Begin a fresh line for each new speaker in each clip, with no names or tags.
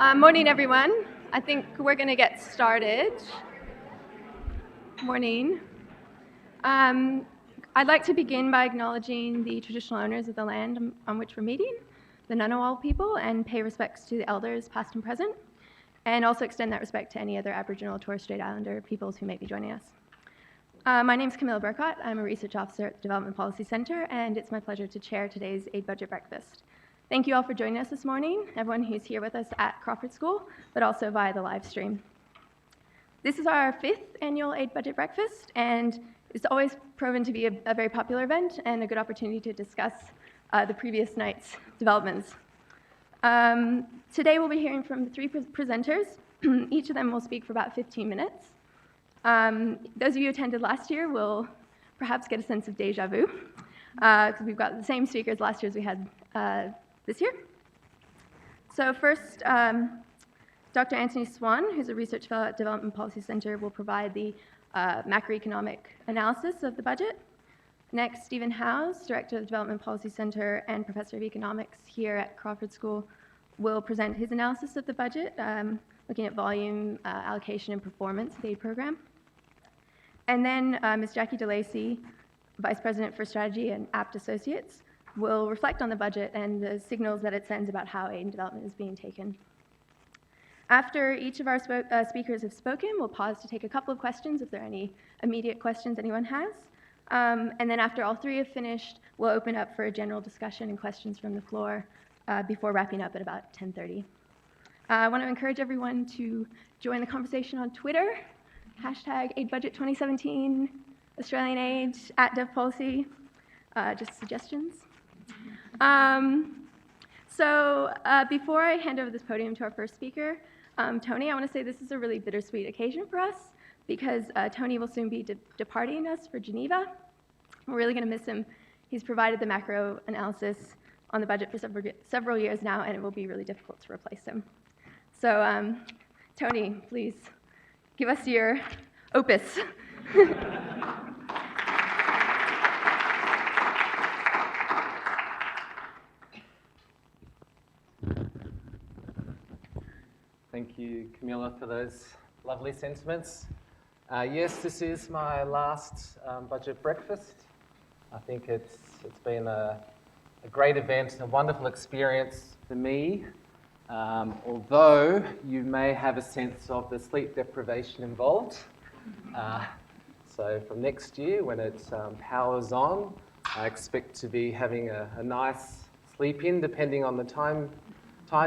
Morning, everyone. I think we're going to get started. Morning. I'd like to begin by acknowledging the traditional owners of the land on which we're meeting, the Ngunnawal people, and pay respects to the elders past and present, and also extend that respect to any other Aboriginal or Torres Strait Islander peoples who may be joining us. My name is Camilla Burkott. I'm a research officer at the Development Policy Centre, and it's my pleasure to chair today's Aid Budget Breakfast. Thank you all for joining us this morning, everyone who's here with us at Crawford School, but also via the live stream. This is our 5th annual Aid Budget Breakfast, and it's always proven to be a very popular event and a good opportunity to discuss the previous night's developments. Today we'll be hearing from 3 presenters. Each of them will speak for about 15 minutes. Those of you who attended last year will perhaps get a sense of deja vu, because we've got the same speakers last year as we had this year. So first, Dr. Anthony Swan, who's a research fellow at Development Policy Centre, will provide the macroeconomic analysis of the budget. Next, Stephen Howes, Director of the Development Policy Centre and Professor of Economics here at Crawford School, will present his analysis of the budget, looking at volume, allocation, and performance of the aid program. And then Ms. Jackie DeLacy, Vice President for Strategy and Apt Associates, will reflect on the budget and the signals that it sends about how aid and development is being taken. After each of our speakers have spoken, we'll pause to take a couple of questions if there are any immediate questions anyone has. And then after all 3 have finished, we'll open up for a general discussion and questions from the floor before wrapping up at about 10:30. I want to encourage everyone to join the conversation on Twitter, hashtag AidBudget2017, Australian Aid, @DevPolicy, just suggestions. Before I hand over this podium to our first speaker, Tony, I want to say this is a really bittersweet occasion for us because Tony will soon be departing us for Geneva. We're really going to miss him. He's provided the macro analysis on the budget for several years now, and it will be really difficult to replace him. So, Tony, please give us your opus.
Thank you, Camilla, for those lovely sentiments. Yes, this is my last budget breakfast. I think it's been a great event, a wonderful experience for me, although you may have a sense of the sleep deprivation involved. So from next year, when it powers on, I expect to be having a nice sleep in, depending on the time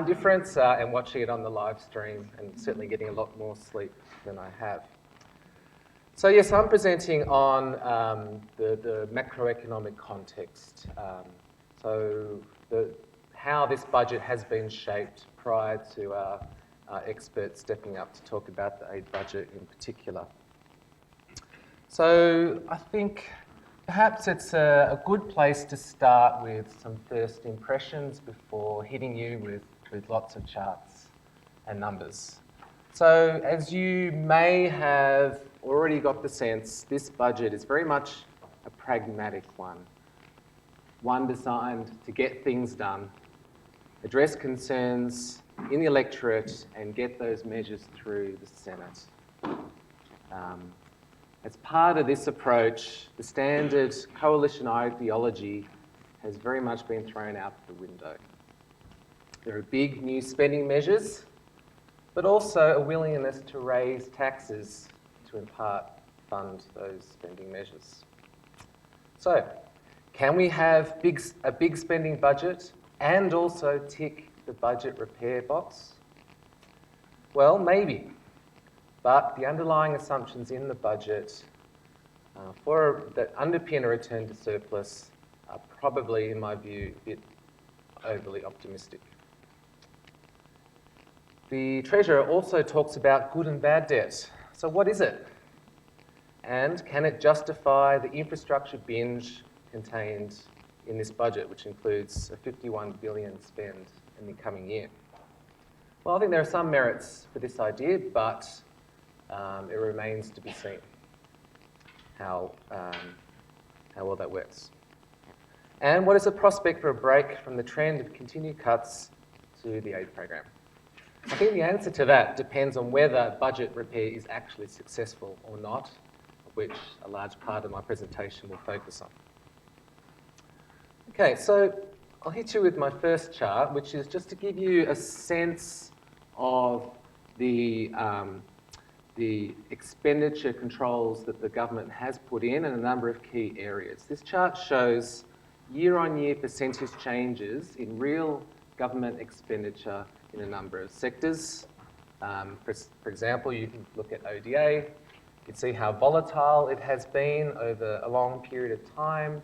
difference, and watching it on the live stream, and certainly getting a lot more sleep than I have. So yes, I'm presenting on the macroeconomic context. How this budget has been shaped prior to our experts stepping up to talk about the aid budget in particular. So I think perhaps it's a good place to start with some first impressions before hitting you with lots of charts and numbers. So as you may have already got the sense, this budget is very much a pragmatic one designed to get things done, address concerns in the electorate, and get those measures through the Senate. As part of this approach, the standard coalition ideology has very much been thrown out the window. There are big new spending measures, but also a willingness to raise taxes to in part fund those spending measures. So, can we have a big spending budget and also tick the budget repair box? Well, maybe. But the underlying assumptions in the budget that underpin a return to surplus are probably, in my view, a bit overly optimistic. The Treasurer also talks about good and bad debt. So what is it? And can it justify the infrastructure binge contained in this budget, which includes a $51 billion spend in the coming year? Well, I think there are some merits for this idea, but it remains to be seen how well that works. And what is the prospect for a break from the trend of continued cuts to the aid program? I think the answer to that depends on whether budget repair is actually successful or not, which a large part of my presentation will focus on. Okay, so I'll hit you with my first chart, which is just to give you a sense of the expenditure controls that the government has put in a number of key areas. This chart shows year-on-year percentage changes in real government expenditure in a number of sectors. For example, you can look at ODA. You can see how volatile it has been over a long period of time,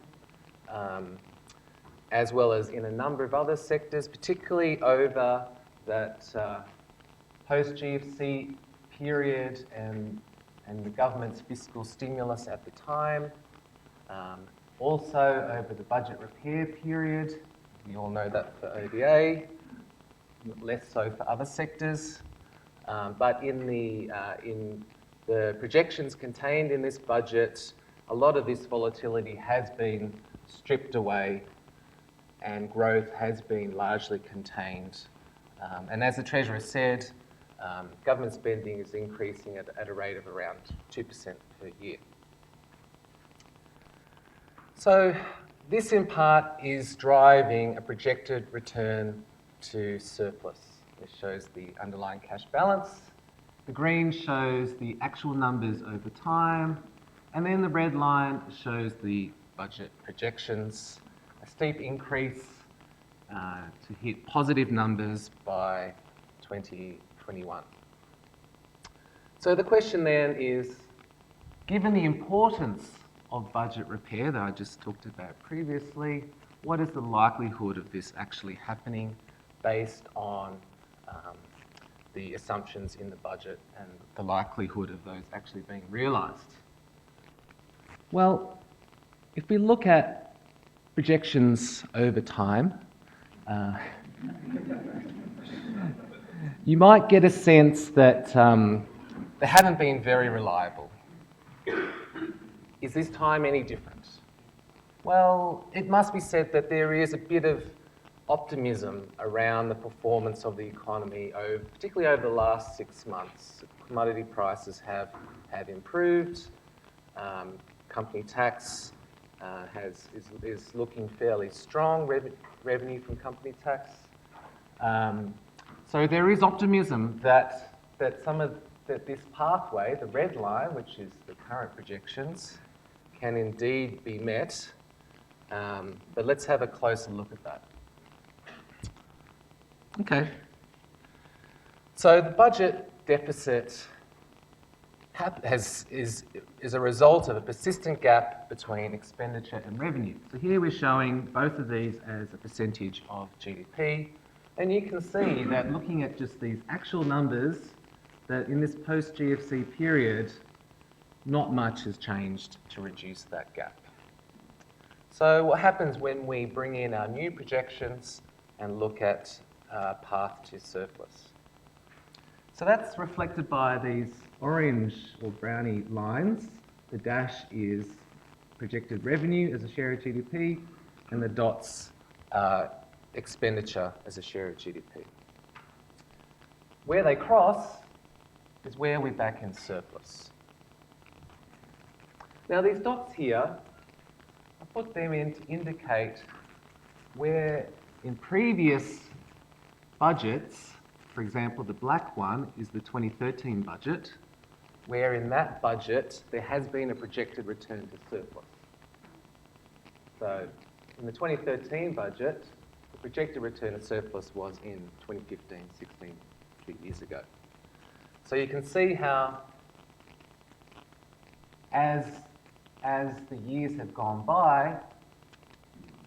as well as in a number of other sectors, particularly over that post-GFC period and the government's fiscal stimulus at the time. Also over the budget repair period. We all know that for ODA, less so for other sectors. But in the projections contained in this budget, a lot of this volatility has been stripped away and growth has been largely contained. And as the Treasurer said, government spending is increasing at a rate of around 2% per year. So this in part is driving a projected return to surplus. This shows the underlying cash balance. The green shows the actual numbers over time, and then the red line shows the budget projections. A steep increase to hit positive numbers by 2021. So the question then is, given the importance of budget repair that I just talked about previously, what is the likelihood of this actually happening based on the assumptions in the budget and the likelihood of those actually being realised? Well, if we look at projections over time, you might get a sense that they haven't been very reliable. Is this time any different? Well, it must be said that there is a bit of optimism around the performance of the economy, particularly over the last 6 months. Commodity prices have improved. Company tax is looking fairly strong, revenue from company tax. So there is optimism that this pathway, the red line, which is the current projections, can indeed be met. But let's have a closer look at that. Okay. So the budget deficit is a result of a persistent gap between expenditure and revenue. So here we're showing both of these as a percentage of GDP. And you can see that looking at just these actual numbers, that in this post-GFC period, not much has changed to reduce that gap. So what happens when we bring in our new projections and look at path to surplus? So that's reflected by these orange or brownie lines. The dash is projected revenue as a share of GDP, and the dots are expenditure as a share of GDP. Where they cross is where we're back in surplus. Now these dots here, I put them in to indicate where in previous budgets, for example, the black one is the 2013 budget, where in that budget there has been a projected return to surplus. So in the 2013 budget, the projected return to surplus was in 2015, 16, 3 years ago. So you can see how as the years have gone by,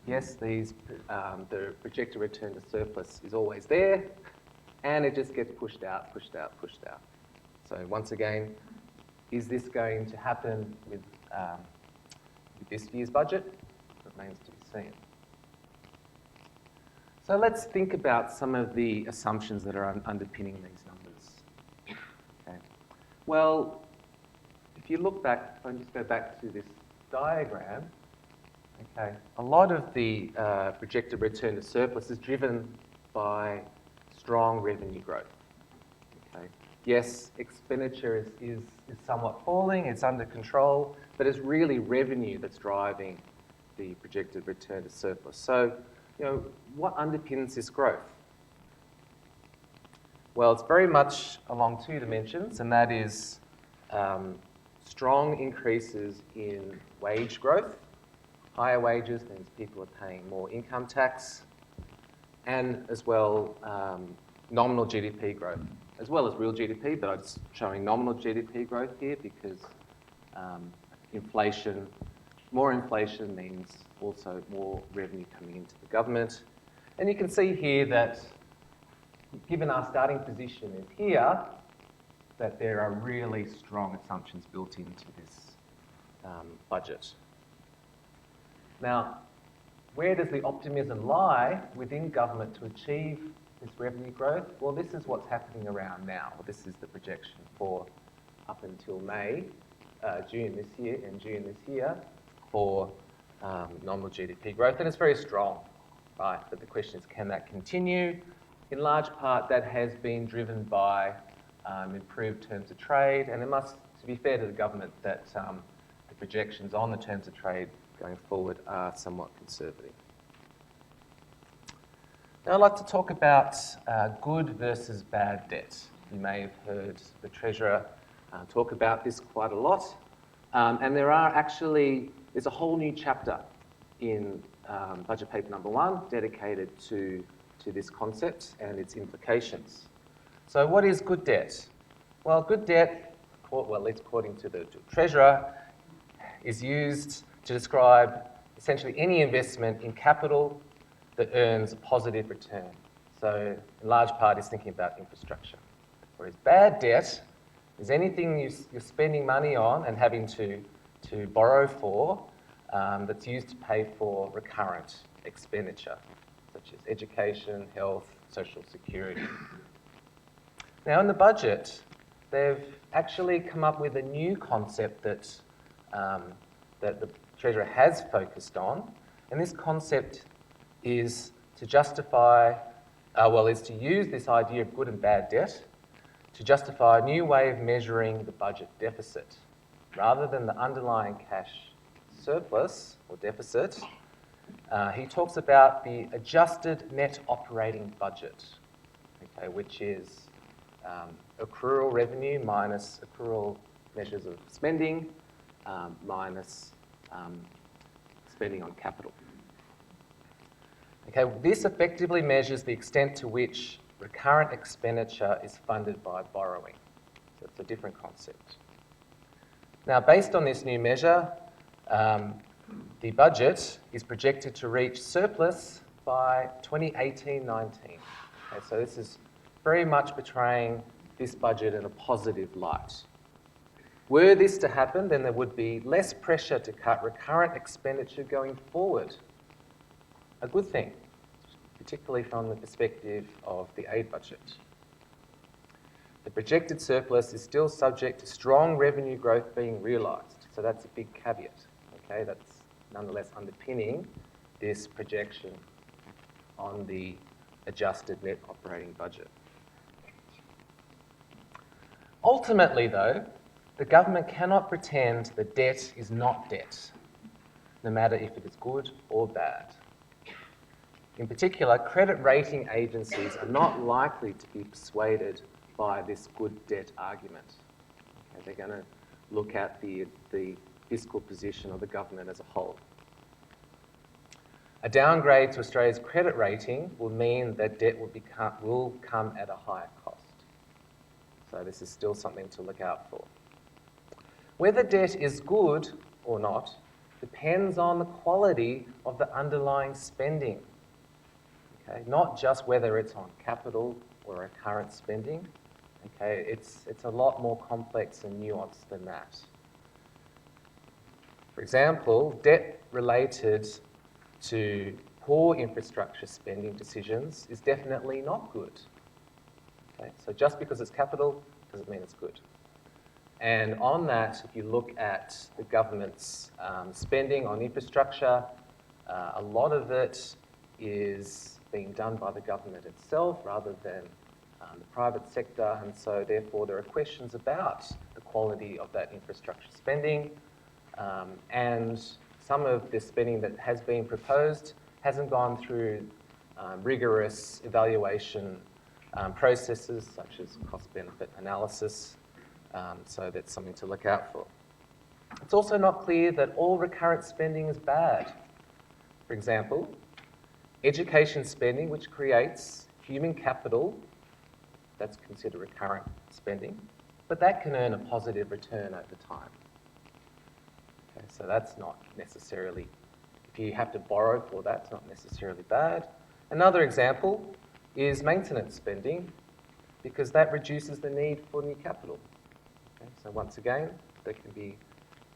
yes, the projected return to surplus is always there, and it just gets pushed out, pushed out, pushed out. So once again, is this going to happen with this year's budget? It remains to be seen. So let's think about some of the assumptions that are underpinning these numbers. Okay. Well, if you look back, if I just go back to this diagram, okay, a lot of the projected return to surplus is driven by strong revenue growth. yes, expenditure is somewhat falling, it's under control, but it's really revenue that's driving the projected return to surplus. So, what underpins this growth? Well, it's very much along two dimensions, and that is strong increases in wage growth. Higher wages means people are paying more income tax, and as well nominal GDP growth, as well as real GDP, but I'm just showing nominal GDP growth here because more inflation means also more revenue coming into the government. And you can see here that given our starting position is here, that there are really strong assumptions built into this budget. Now, where does the optimism lie within government to achieve this revenue growth? Well, this is what's happening around now. This is the projection for up until June this year for nominal GDP growth, and it's very strong, right? But the question is, can that continue? In large part, that has been driven by improved terms of trade, and it must, to be fair to the government, that the projections on the terms of trade going forward are somewhat conservative. Now I'd like to talk about good versus bad debt. You may have heard the Treasurer talk about this quite a lot, and there's a whole new chapter in Budget Paper Number 1 dedicated to this concept and its implications. So what is good debt? Well, good debt, at least according to the Treasurer, is used to describe essentially any investment in capital that earns a positive return. So in large part, he's thinking about infrastructure. Whereas bad debt is anything you're spending money on and having to borrow for that's used to pay for recurrent expenditure, such as education, health, social security. Now in the budget, they've actually come up with a new concept that the Treasurer has focused on, and this concept is to use this idea of good and bad debt to justify a new way of measuring the budget deficit. Rather than the underlying cash surplus or deficit, he talks about the adjusted net operating budget, okay, which is accrual revenue minus accrual measures of spending minus spending on capital. Okay, this effectively measures the extent to which recurrent expenditure is funded by borrowing. So it's a different concept. Now, based on this new measure, the budget is projected to reach surplus by 2018-19. Okay, so this is very much portraying this budget in a positive light. Were this to happen, then there would be less pressure to cut recurrent expenditure going forward. A good thing, particularly from the perspective of the aid budget. The projected surplus is still subject to strong revenue growth being realised, so that's a big caveat. Okay, that's nonetheless underpinning this projection on the adjusted net operating budget. Ultimately, though, the government cannot pretend that debt is not debt, no matter if it is good or bad. In particular, credit rating agencies are not likely to be persuaded by this good debt argument. Okay, they're going to look at the fiscal position of the government as a whole. A downgrade to Australia's credit rating will mean that debt will come at a higher cost. So this is still something to look out for. Whether debt is good or not depends on the quality of the underlying spending. Okay, not just whether it's on capital or recurrent spending. Okay, it's a lot more complex and nuanced than that. For example, debt related to poor infrastructure spending decisions is definitely not good. Okay, so just because it's capital doesn't mean it's good. And on that, if you look at the government's spending on infrastructure, a lot of it is being done by the government itself rather than the private sector, and so therefore there are questions about the quality of that infrastructure spending, and some of the spending that has been proposed hasn't gone through rigorous evaluation processes such as cost-benefit analysis, so that's something to look out for. It's also not clear that all recurrent spending is bad. For example, education spending, which creates human capital, that's considered recurrent spending, but that can earn a positive return over time. Okay, so that's not necessarily, if you have to borrow for that, it's not necessarily bad. Another example is maintenance spending, because that reduces the need for new capital. Okay, so once again, that can be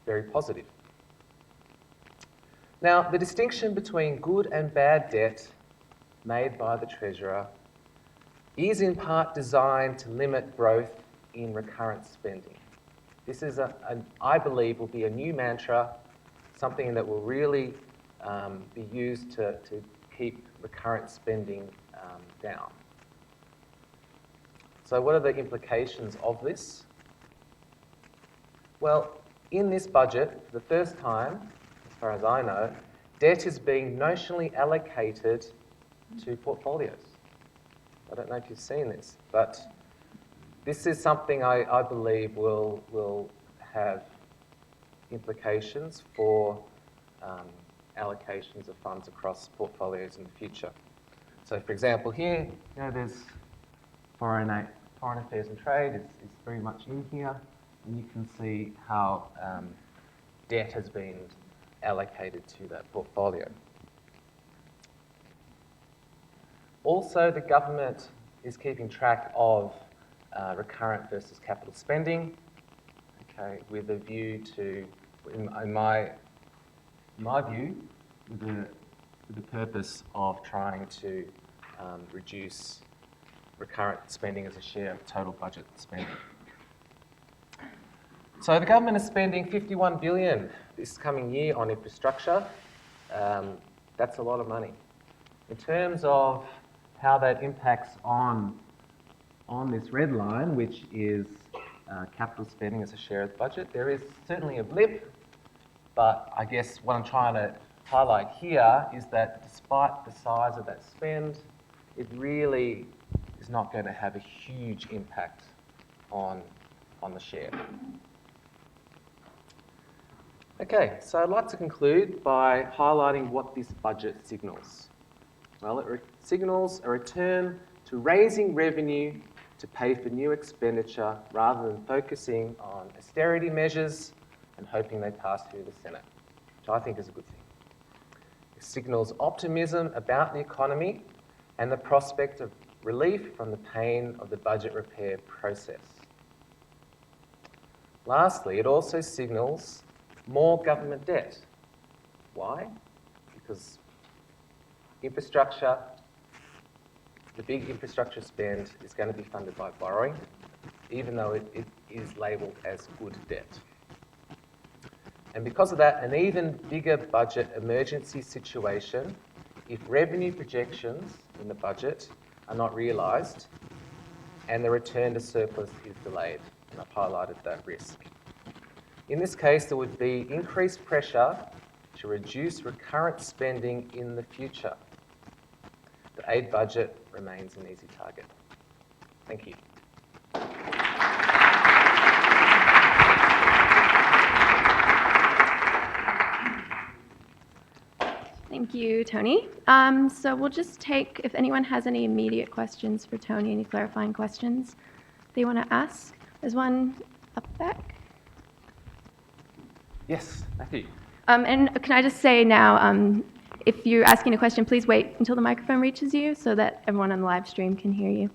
very positive. Now, the distinction between good and bad debt made by the Treasurer is in part designed to limit growth in recurrent spending. This is, I believe, will be a new mantra, something that will really be used to keep recurrent spending down. So what are the implications of this? Well, in this budget, for the first time, as far as I know, debt is being notionally allocated to portfolios. I don't know if you've seen this, but this is something I believe will have implications for allocations of funds across portfolios in the future. So, for example, here, there's foreign affairs and trade is very much in here, and you can see how debt has been allocated to that portfolio. Also, the government is keeping track of recurrent versus capital spending, okay, with a view to, in my view, with the purpose of trying to reduce recurrent spending as a share of total budget spending. So the government is spending $51 billion this coming year on infrastructure. That's a lot of money. In terms of how that impacts on this red line, which is capital spending as a share of the budget, there is certainly a blip, but I guess what I'm trying to highlight here is that despite the size of that spend, it really is not going to have a huge impact on the share. Okay, so I'd like to conclude by highlighting what this budget signals. Well, it signals a return to raising revenue to pay for new expenditure rather than focusing on austerity measures and hoping they pass through the Senate, which I think is a good thing. It signals optimism about the economy and the prospect of relief from the pain of the budget repair process. Lastly, it also signals more government debt. Why? Because infrastructure, the big infrastructure spend is going to be funded by borrowing, even though it is labelled as good debt. And because of that, an even bigger budget emergency situation if revenue projections in the budget are not realised and the return to surplus is delayed. And I've highlighted that risk. In this case, there would be increased pressure to reduce recurrent spending in the future. The aid budget remains an easy target. Thank you.
Thank you, Tony. So we'll just take, if anyone has any immediate questions for Tony, any clarifying questions they want to ask. There's one up back.
Yes, Matthew.
And can I just say now, if you're asking a question, please wait until the microphone reaches you so that everyone on the live stream can hear you.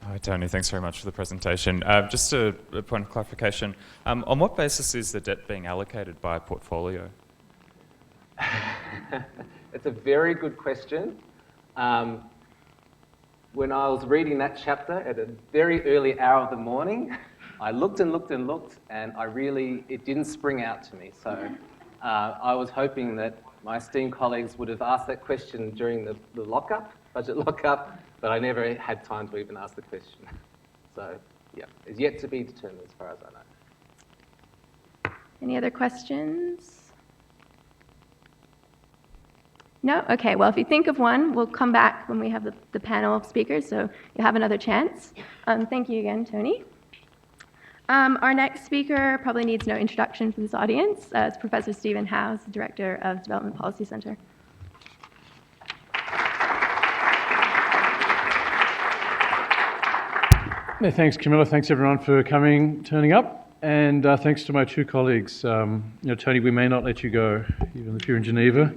Hi, Tony. Thanks very much for the presentation. Just a point of clarification. On what basis is the debt being allocated by a portfolio?
It's a very good question. When I was reading that chapter at a very early hour of the morning, I looked and looked and looked, and it didn't spring out to me. So I was hoping that my esteemed colleagues would have asked that question during the lockup, budget lockup, but I never had time to even ask the question. So, yeah, it's yet to be determined as far as I know.
Any other questions? No? Okay, well, if you think of one, we'll come back when we have the panel of speakers, so you'll have another chance. Thank you again, Tony. Our next speaker probably needs no introduction for this audience. It's Professor Stephen Howes, Director of Development Policy Centre.
Yeah, thanks, Camilla. Thanks, everyone, for turning up. And thanks to my two colleagues. Tony, we may not let you go, even if you're in Geneva.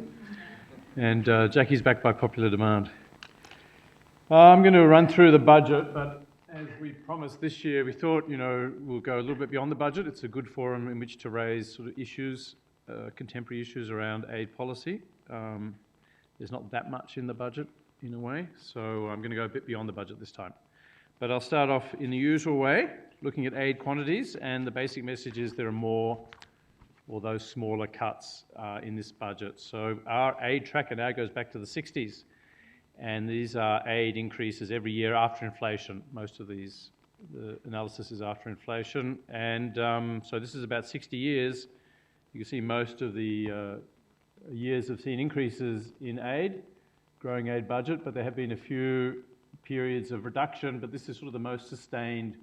And Jackie's back by popular demand. I'm going to run through the budget, but as we promised this year, we thought, we'll go a little bit beyond the budget. It's a good forum in which to raise sort of issues, contemporary issues around aid policy. There's not that much in the budget, in a way, so I'm going to go a bit beyond the budget this time. But I'll start off in the usual way, looking at aid quantities, and the basic message is there are more, or those smaller cuts in this budget. So our aid tracker now goes back to the 60s, and these are aid increases every year after inflation. Most of the analysis is after inflation, and so this is about 60 years. You can see most of the years have seen increases in aid, growing aid budget, but there have been a few periods of reduction, but this is sort of the most sustained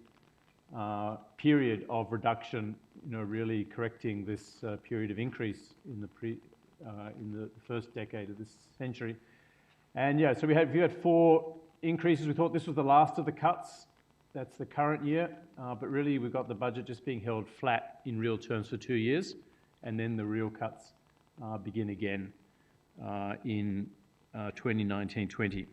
period of reduction, really correcting this period of increase in the first decade of this century. And yeah, so we had 4 increases. We thought this was the last of the cuts. That's the current year, but really we've got the budget just being held flat in real terms for 2 years, and then the real cuts begin again in 2019-20.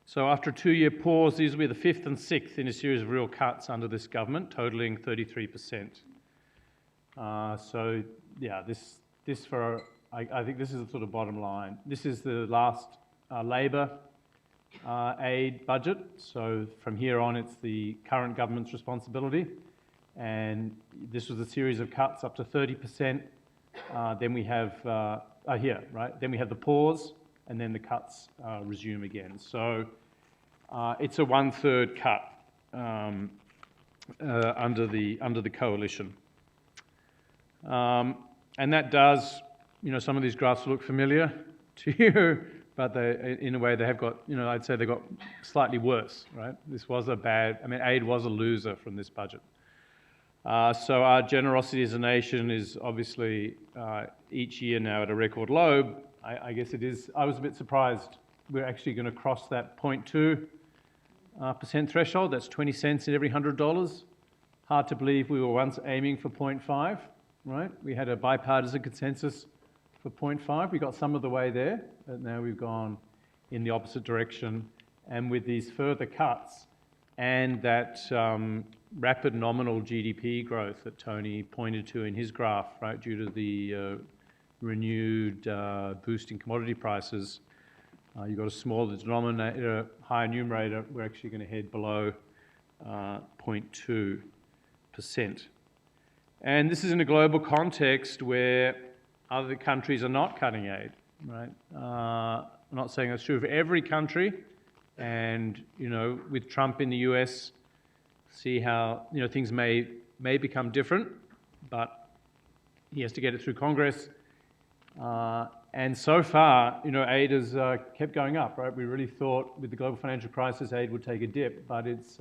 So after a 2-year pause, these will be the 5th and 6th in a series of real cuts under this government, totaling 33%. So yeah, I think this is the sort of bottom line. This is the last Labor aid budget. So from here on, it's the current government's responsibility. And this was a series of cuts up to 30%. Then we have Then we have the pause, and then the cuts resume again. So it's a 1/3 cut under the coalition. And that does, some of these graphs look familiar to you, but in a way they have got, I'd say they got slightly worse, right? This was aid was a loser from this budget. So our generosity as a nation is obviously each year now at a record low. I guess it is. I was a bit surprised we're actually going to cross that 0.2% threshold. That's 20 cents in every $100. Hard to believe we were once aiming for 0.5, right? We had a bipartisan consensus for 0.5. We got some of the way there, but now we've gone in the opposite direction. And with these further cuts and that rapid nominal GDP growth that Tony pointed to in his graph, right, due to the renewed boost in commodity prices, you've got a smaller denominator, higher numerator. We're actually going to head below 0.2%. And this is in a global context where other countries are not cutting aid, right? I'm not saying that's true for every country. And, with Trump in the US, see how, things may become different, but he has to get it through Congress. And so far, aid has kept going up, right? We really thought with the global financial crisis, aid would take a dip, but it's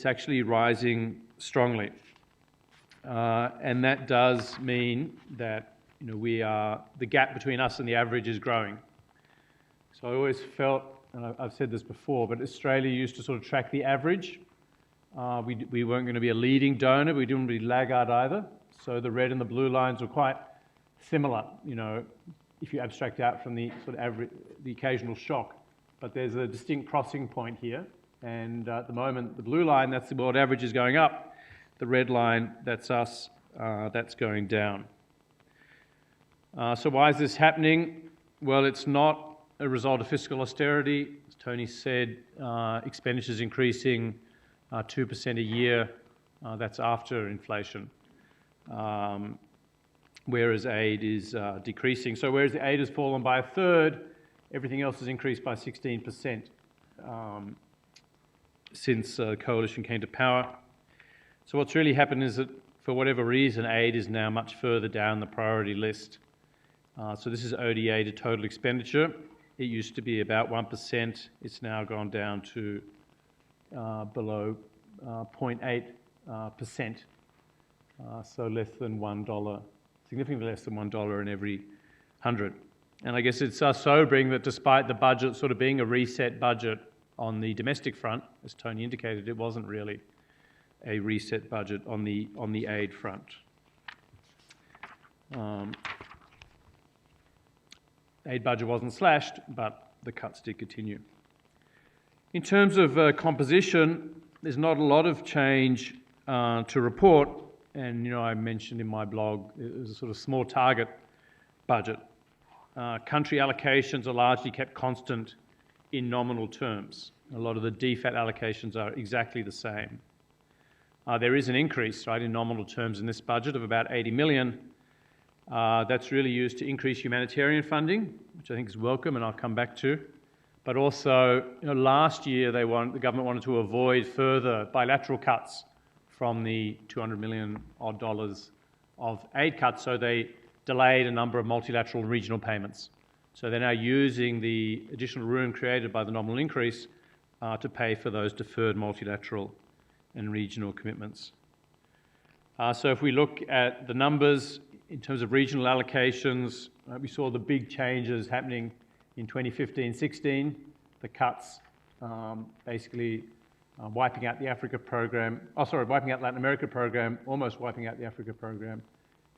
actually rising strongly. And that does mean that, the gap between us and the average is growing. So I always felt, and I've said this before, but Australia used to sort of track the average. We weren't going to be a leading donor, but we didn't really laggard either. So the red and the blue lines were quite similar, if you abstract out from the sort of average, the occasional shock. But there's a distinct crossing point here. And at the moment, the blue line, that's the world average, is going up. The red line, that's us, that's going down. So why is this happening? Well, it's not a result of fiscal austerity. As Tony said, expenditure is increasing 2% a year. That's after inflation. Whereas aid is decreasing. So whereas the aid has fallen by 1/3, Everything else has increased by 16% since coalition came to power. So what's really happened is that, for whatever reason, aid is now much further down the priority list. So this is ODA to total expenditure. It used to be about 1%. It's now gone down to below 0.8%. So less than $1, significantly less than $1 in every 100. And I guess it's sobering that despite the budget sort of being a reset budget on the domestic front, as Tony indicated, it wasn't really a reset budget on the aid front. Aid budget wasn't slashed, but the cuts did continue. In terms of composition, there's not a lot of change to report, and I mentioned in my blog it was a sort of small target budget. Country allocations are largely kept constant in nominal terms. A lot of the DFAT allocations are exactly the same. There is an increase, right, in nominal terms in this budget of about 80 million. That's really used to increase humanitarian funding, which I think is welcome, and I'll come back to. But also, last year the government wanted to avoid further bilateral cuts from the $200 million odd of aid cuts, so they delayed a number of multilateral and regional payments. So they're now using the additional room created by the nominal increase to pay for those deferred multilateral and regional commitments. So if we look at the numbers in terms of regional allocations, we saw the big changes happening in 2015-16, the cuts basically wiping out the Africa program, wiping out Latin America program, almost wiping out the Africa program.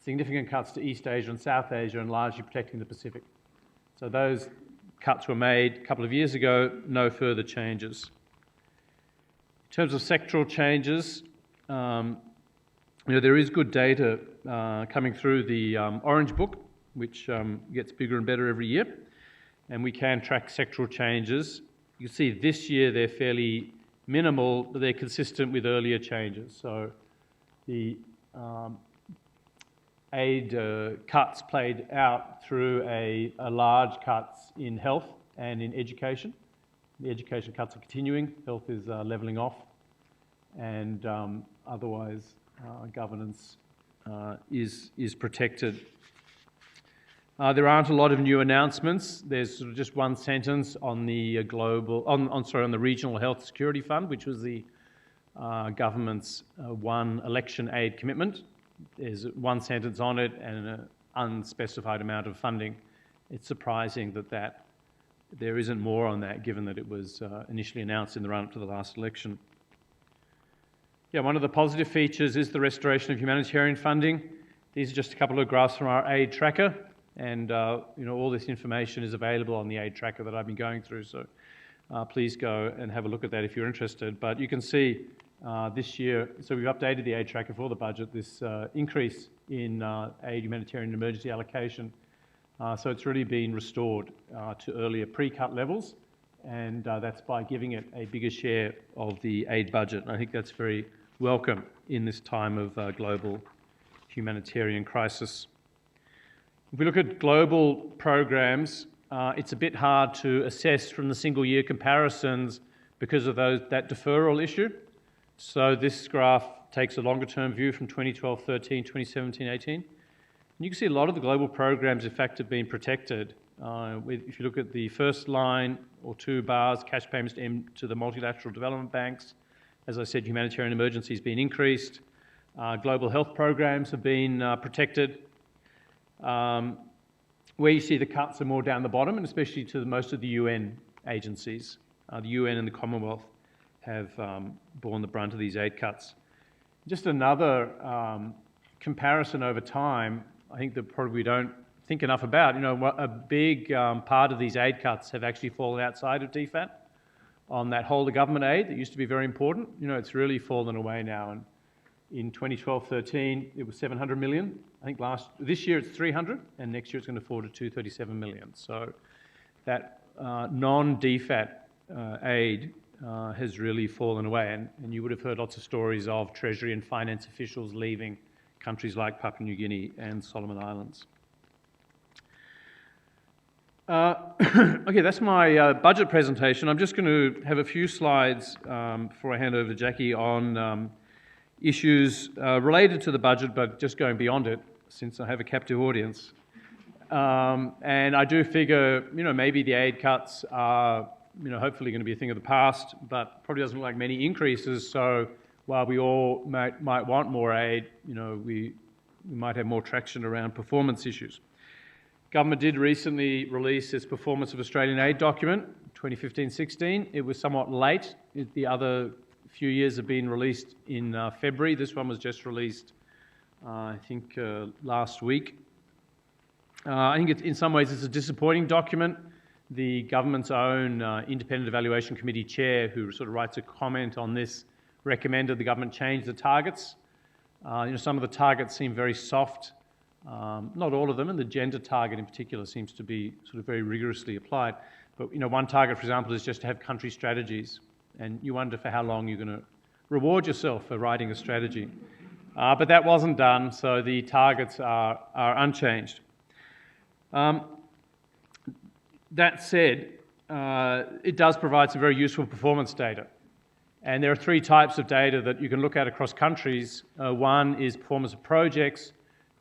Significant cuts to East Asia and South Asia, and largely protecting the Pacific. So those cuts were made a couple of years ago, no further changes. In terms of sectoral changes, there is good data coming through the Orange Book, which gets bigger and better every year, and we can track sectoral changes. You can see this year they're fairly minimal, but they're consistent with earlier changes. So the aid cuts played out through a large cuts in health and in education. The education cuts are continuing, health is levelling off, and otherwise governance is protected. There aren't a lot of new announcements. There's sort of just one sentence on the on the Regional Health Security Fund, which was the government's one election aid commitment. There's one sentence on it and an unspecified amount of funding. It's surprising that there isn't more on that, given that it was initially announced in the run-up to the last election. Yeah, one of the positive features is the restoration of humanitarian funding. These are just a couple of graphs from our aid tracker, and all this information is available on the aid tracker that I've been going through, so please go and have a look at that if you're interested. But you can see this year, so we've updated the aid tracker for the budget, this increase in aid humanitarian emergency allocation. So it's really been restored to earlier pre-cut levels, and that's by giving it a bigger share of the aid budget. And I think that's very welcome in this time of global humanitarian crisis. If we look at global programs, it's a bit hard to assess from the single year comparisons because of that deferral issue. So this graph takes a longer term view from 2012-13, 2017-18. And you can see a lot of the global programs, in fact, have been protected. If you look at the first line or two bars, cash payments to the multilateral development banks, as I said, humanitarian emergency has been increased. Global health programs have been protected. Where you see the cuts are more down the bottom, and especially to most of the UN agencies. The UN and the Commonwealth have borne the brunt of these aid cuts. Just another comparison over time, I think that probably we don't think enough about. A big part of these aid cuts have actually fallen outside of DFAT on that whole of government aid that used to be very important. It's really fallen away now. And in 2012-13, it was 700 million. I think this year it's 300, and next year it's going to fall to 237 million. So that non-DFAT aid has really fallen away, and you would have heard lots of stories of Treasury and finance officials leaving countries like Papua New Guinea and Solomon Islands. Okay, that's my budget presentation. I'm just going to have a few slides before I hand over to Jackie on issues related to the budget, but just going beyond it, since I have a captive audience. And I do figure, maybe the aid cuts are, hopefully going to be a thing of the past, but probably doesn't look like many increases. So while we all might want more aid, we might have more traction around performance issues. Government did recently release its Performance of Australian Aid document, 2015-16. It was somewhat late. The other few years have been released in February. This one was just released, I think, last week. I think in some ways it's a disappointing document. The government's own independent evaluation committee chair, who sort of writes a comment on this, recommended the government change the targets. Some of the targets seem very soft. Not all of them, and the gender target in particular seems to be sort of very rigorously applied. But one target, for example, is just to have country strategies, and you wonder for how long you're going to reward yourself for writing a strategy. But that wasn't done, so the targets are unchanged. That said, it does provide some very useful performance data. And there are three types of data that you can look at across countries. One is performance of projects.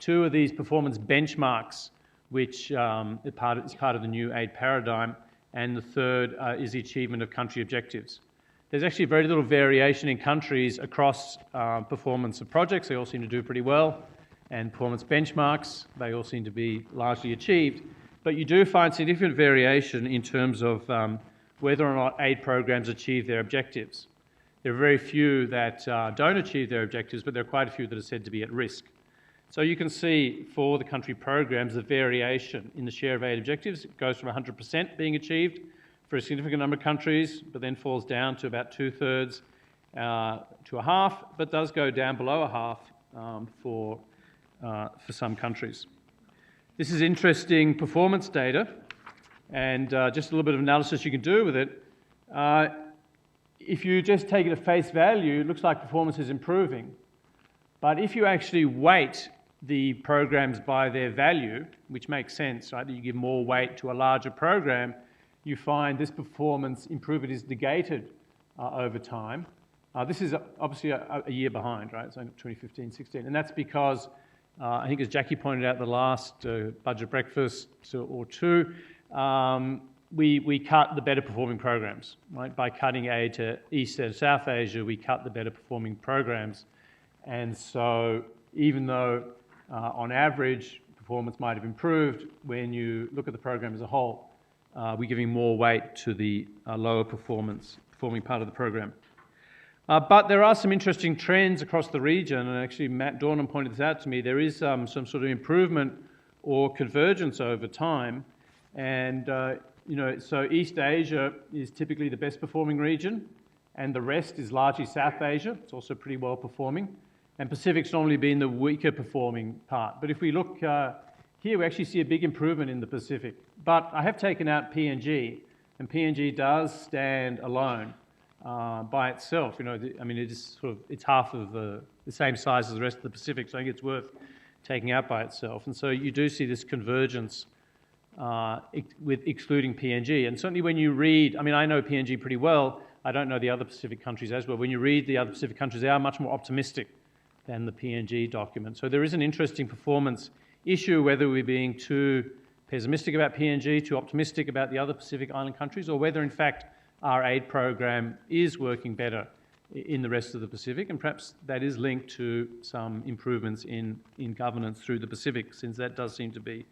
Two of these performance benchmarks, which is part of the new aid paradigm. And the third is the achievement of country objectives. There's actually very little variation in countries across performance of projects. They all seem to do pretty well. And performance benchmarks, they all seem to be largely achieved. But you do find significant variation in terms of whether or not aid programs achieve their objectives. There are very few that don't achieve their objectives, but there are quite a few that are said to be at risk. So you can see for the country programs the variation in the share of aid objectives. It goes from 100% being achieved for a significant number of countries, but then falls down to about 2/3 to a half, but does go down below a half for some countries. This is interesting performance data, and just a little bit of analysis you can do with it. If you just take it at face value, it looks like performance is improving. But if you actually weight the programs by their value, which makes sense, right? That you give more weight to a larger program, you find this performance improvement is negated over time. This is obviously a year behind, right? It's only 2015-16, and that's because I think, as Jackie pointed out, the last budget breakfast or two, we cut the better performing programs, right? By cutting aid to East and South Asia, we cut the better performing programs. And so even though on average performance might have improved, when you look at the program as a whole, we're giving more weight to the lower performing part of the program. But there are some interesting trends across the region, and actually Matt Dornan pointed this out to me. There is some sort of improvement or convergence over time, and so East Asia is typically the best performing region, and the rest is largely South Asia. It's also pretty well performing, and Pacific's normally been the weaker performing part. But if we look here, we actually see a big improvement in the Pacific. But I have taken out PNG, and PNG does stand alone. By itself, it's half of the same size as the rest of the Pacific, so I think it's worth taking out by itself. And so you do see this convergence with excluding PNG. And certainly when you read, I know PNG pretty well, I don't know the other Pacific countries as well. When you read the other Pacific countries, they are much more optimistic than the PNG document. So there is an interesting performance issue, whether we're being too pessimistic about PNG, too optimistic about the other Pacific island countries, or whether in fact our aid program is working better in the rest of the Pacific, and perhaps that is linked to some improvements in governance through the Pacific, since that does seem to be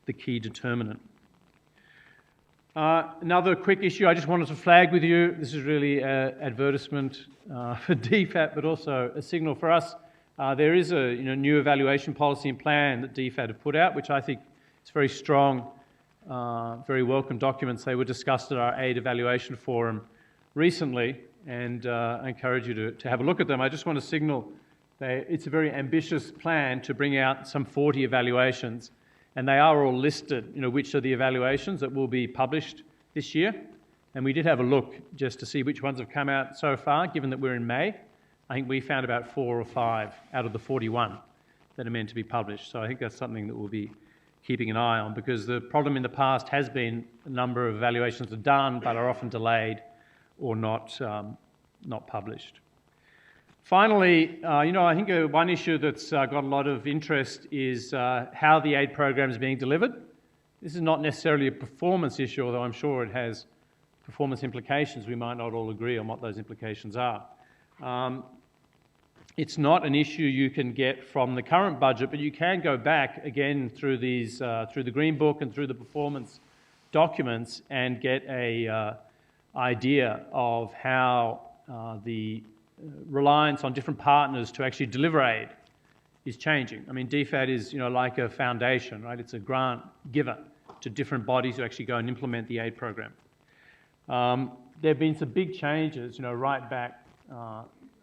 the key determinant. Another quick issue I just wanted to flag with you. This is really an advertisement for DFAT, but also a signal for us. There is a new evaluation policy and plan that DFAT have put out, which I think is very strong. Very welcome documents. They were discussed at our aid evaluation forum recently, and I encourage you to have a look at them. I just want to signal that it's a very ambitious plan to bring out some 40 evaluations, and they are all listed, which are the evaluations that will be published this year. And we did have a look just to see which ones have come out so far, given that we're in May. I think we found about 4 or 5 out of the 41 that are meant to be published. So I think that's something that we'll be keeping an eye on, because the problem in the past has been a number of evaluations are done but are often delayed or not published. Finally, I think one issue that's got a lot of interest is how the aid program is being delivered. This is not necessarily a performance issue, although I'm sure it has performance implications. We might not all agree on what those implications are. It's not an issue you can get from the current budget, but you can go back again through through the Green Book and through the performance documents and get a idea of how the reliance on different partners to actually deliver aid is changing. I mean, DFAT is, like a foundation, right? It's a grant giver to different bodies who actually go and implement the aid program. There have been some big changes, right back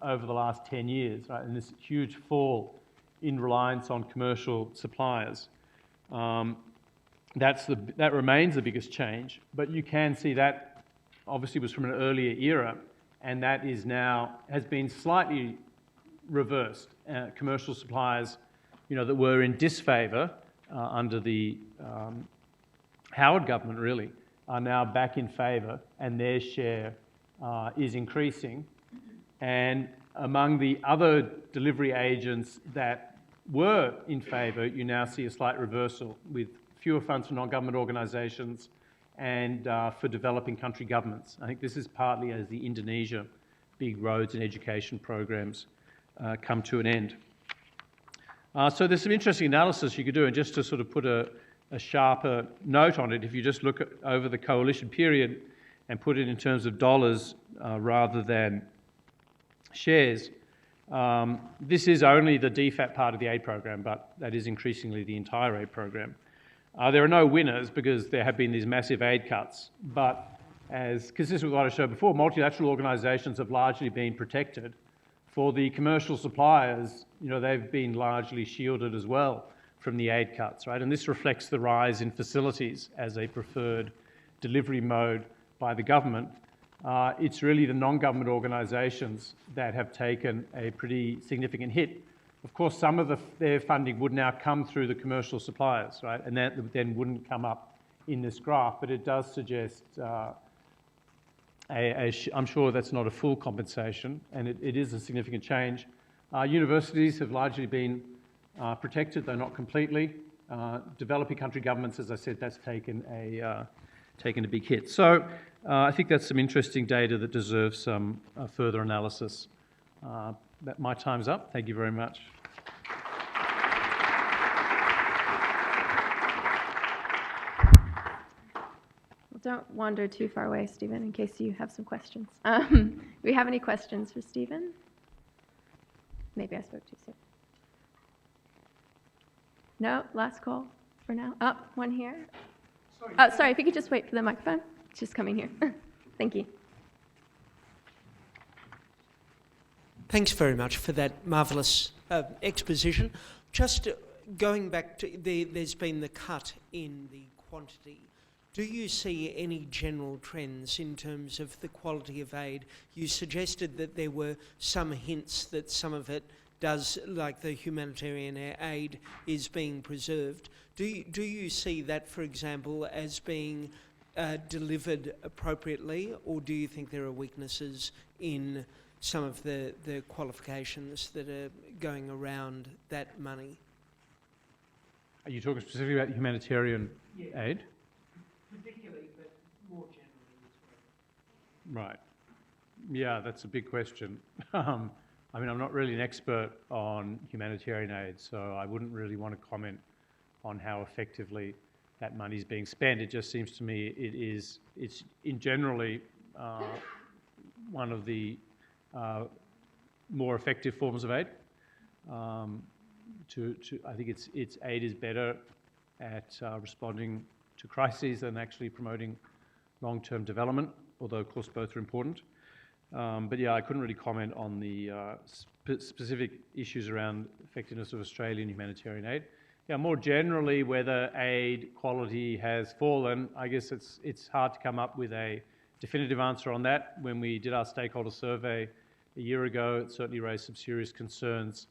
over the last 10 years, right? And this huge fall in reliance on commercial suppliers. That remains the biggest change, but you can see that obviously was from an earlier era, and that has been slightly reversed. Commercial suppliers, that were in disfavour under the Howard government really, are now back in favour, and their share is increasing. And among the other delivery agents that were in favour, you now see a slight reversal with fewer funds for non-government organisations and for developing country governments. I think this is partly as the Indonesia big roads and education programs come to an end. So there's some interesting analysis you could do, and just to sort of put a sharper note on it, if you just look at over the coalition period and put it in terms of dollars rather than shares, this is only the DFAT part of the aid program, but that is increasingly the entire aid program. There are no winners because there have been these massive aid cuts, but as consistent with what I showed before, multilateral organisations have largely been protected. For the commercial suppliers, they've been largely shielded as well from the aid cuts, right? And this reflects the rise in facilities as a preferred delivery mode by the government. It's really the non-government organisations that have taken a pretty significant hit. Of course, some of their funding would now come through the commercial suppliers, right? And that then wouldn't come up in this graph, but it does suggest, I'm sure that's not a full compensation, and it is a significant change. Universities have largely been protected, though not completely. Developing country governments, as I said, that's taken a big hit. So I think that's some interesting data that deserves some further analysis. My time's up. Thank you very much.
Well, don't wander too far away, Stephen, in case you have some questions. Do we have any questions for Stephen? Maybe I spoke too soon. No, last call for now. One here. Sorry, if you could just wait for the microphone. It's just coming here. Thank you.
Thanks very much for that marvellous exposition. Just going back to, there's been the cut in the quantity. Do you see any general trends in terms of the quality of aid? You suggested that there were some hints that some of it does, like the humanitarian aid, is being preserved. Do you see that, for example, as being delivered appropriately, or do you think there are weaknesses in some of the qualifications that are going around that money?
Are you talking specifically about humanitarian aid?
Particularly, but more generally as well.
Right. Yeah, that's a big question. I'm not really an expert on humanitarian aid, so I wouldn't really want to comment on how effectively that money is being spent. It just seems to me it's in generally one of the more effective forms of aid. I think its aid is better at responding to crises than actually promoting long-term development, although of course both are important. But yeah, I couldn't really comment on the specific issues around effectiveness of Australian humanitarian aid. Yeah, more generally, whether aid quality has fallen, I guess it's hard to come up with a definitive answer on that. When we did our stakeholder survey a year ago, it certainly raised some serious concerns.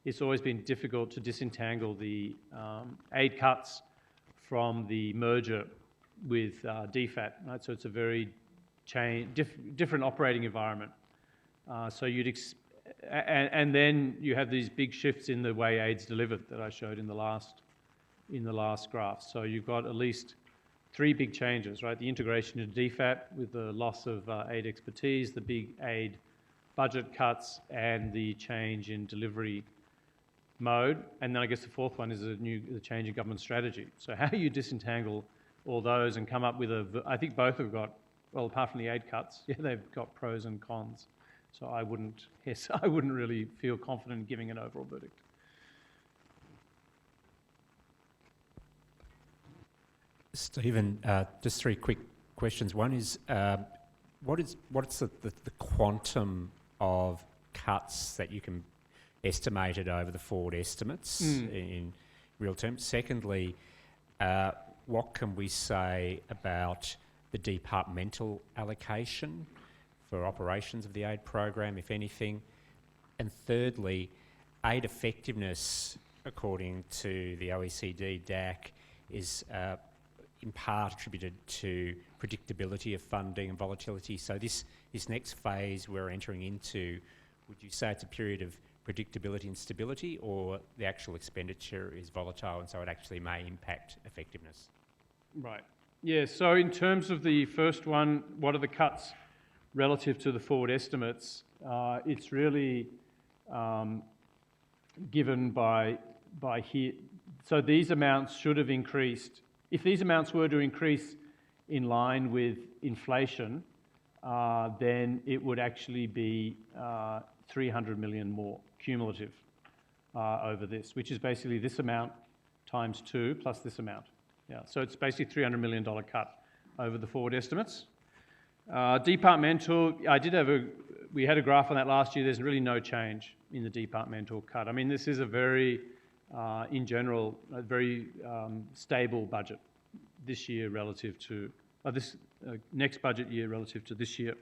It's always been difficult to disentangle the aid cuts from the merger with DFAT, right? So it's a very different operating environment. So and then you have these big shifts in the way aid's delivered that I showed in the last graph. So you've got at least 3 big changes, right? The integration into DFAT with the loss of aid expertise, the big aid budget cuts, and the change in delivery mode. And then I guess the fourth one is the change in government strategy. So how you disentangle all those and come up with I think both have got, well, apart from the aid cuts, yeah, they've got pros and cons. So I wouldn't really feel confident in giving an overall verdict.
Stephen, just 3 quick questions. One is, what's the quantum of cuts that you can estimate it over the forward estimates in real terms? Secondly, what can we say about the departmental allocation for operations of the aid program, if anything? And thirdly, aid effectiveness, according to the OECD DAC, is in part attributed to predictability of funding and volatility. So this next phase we're entering into, would you say it's a period of predictability and stability, or the actual expenditure is volatile and so it actually may impact effectiveness?
Right. Yeah, so in terms of the first one, what are the cuts relative to the forward estimates? It's really given by here. So these amounts should have increased. If these amounts were to increase in line with inflation, then it would actually be 300 million more cumulative over this, which is basically this amount times 2 plus this amount. Yeah, so it's basically $300 million cut over the forward estimates. Departmental, we had a graph on that last year. There's really no change in the departmental cut. I mean, this is a very, in general, a very stable budget this year relative to, this next budget year relative to this year.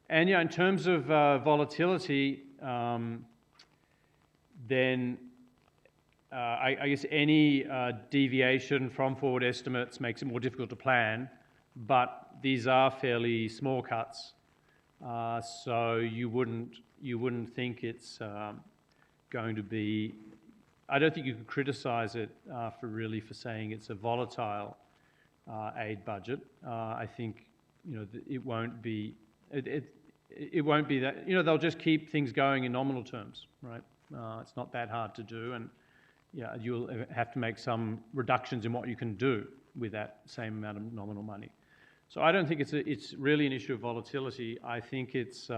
And yeah, in terms of volatility, then I guess any deviation from forward estimates makes it more difficult to plan, but these are fairly small cuts, so you wouldn't think it's going to be. I don't think you could criticise it for saying it's a volatile aid budget. I think it won't be. It won't be that. They'll just keep things going in nominal terms, right? It's not that hard to do, and yeah, you'll have to make some reductions in what you can do with that same amount of nominal money. So I don't think it's really an issue of volatility. I think it's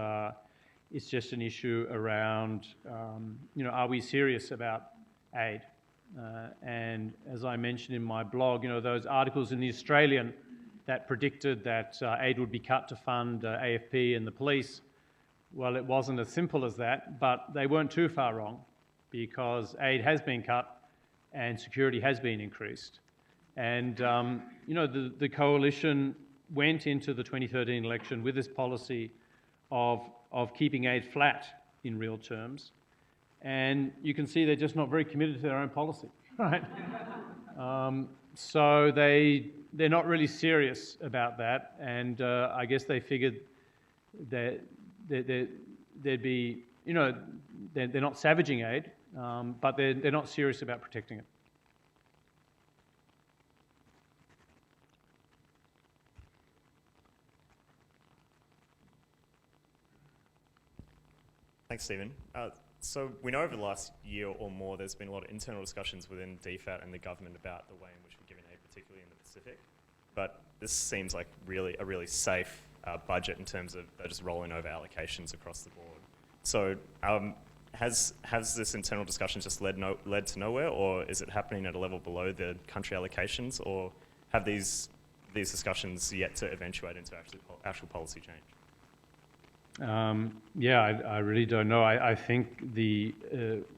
just an issue around, are we serious about aid? And as I mentioned in my blog, those articles in the Australian that predicted that aid would be cut to fund AFP and the police, well, it wasn't as simple as that, but they weren't too far wrong, because aid has been cut and security has been increased. And, the coalition went into the 2013 election with this policy of keeping aid flat in real terms. And you can see they're just not very committed to their own policy, right? So they're not really serious about that. And I guess they figured that there'd be, they're not savaging aid, but they're not serious about protecting it.
Thanks, Stephen. So we know over the last year or more there's been a lot of internal discussions within DFAT and the government about the way in which we're giving aid, particularly in the Pacific. But this seems like a really safe budget in terms of just rolling over allocations across the board. So has this internal discussion just led to nowhere, or is it happening at a level below the country allocations, or have these discussions yet to eventuate into actual policy change?
I really don't know. I think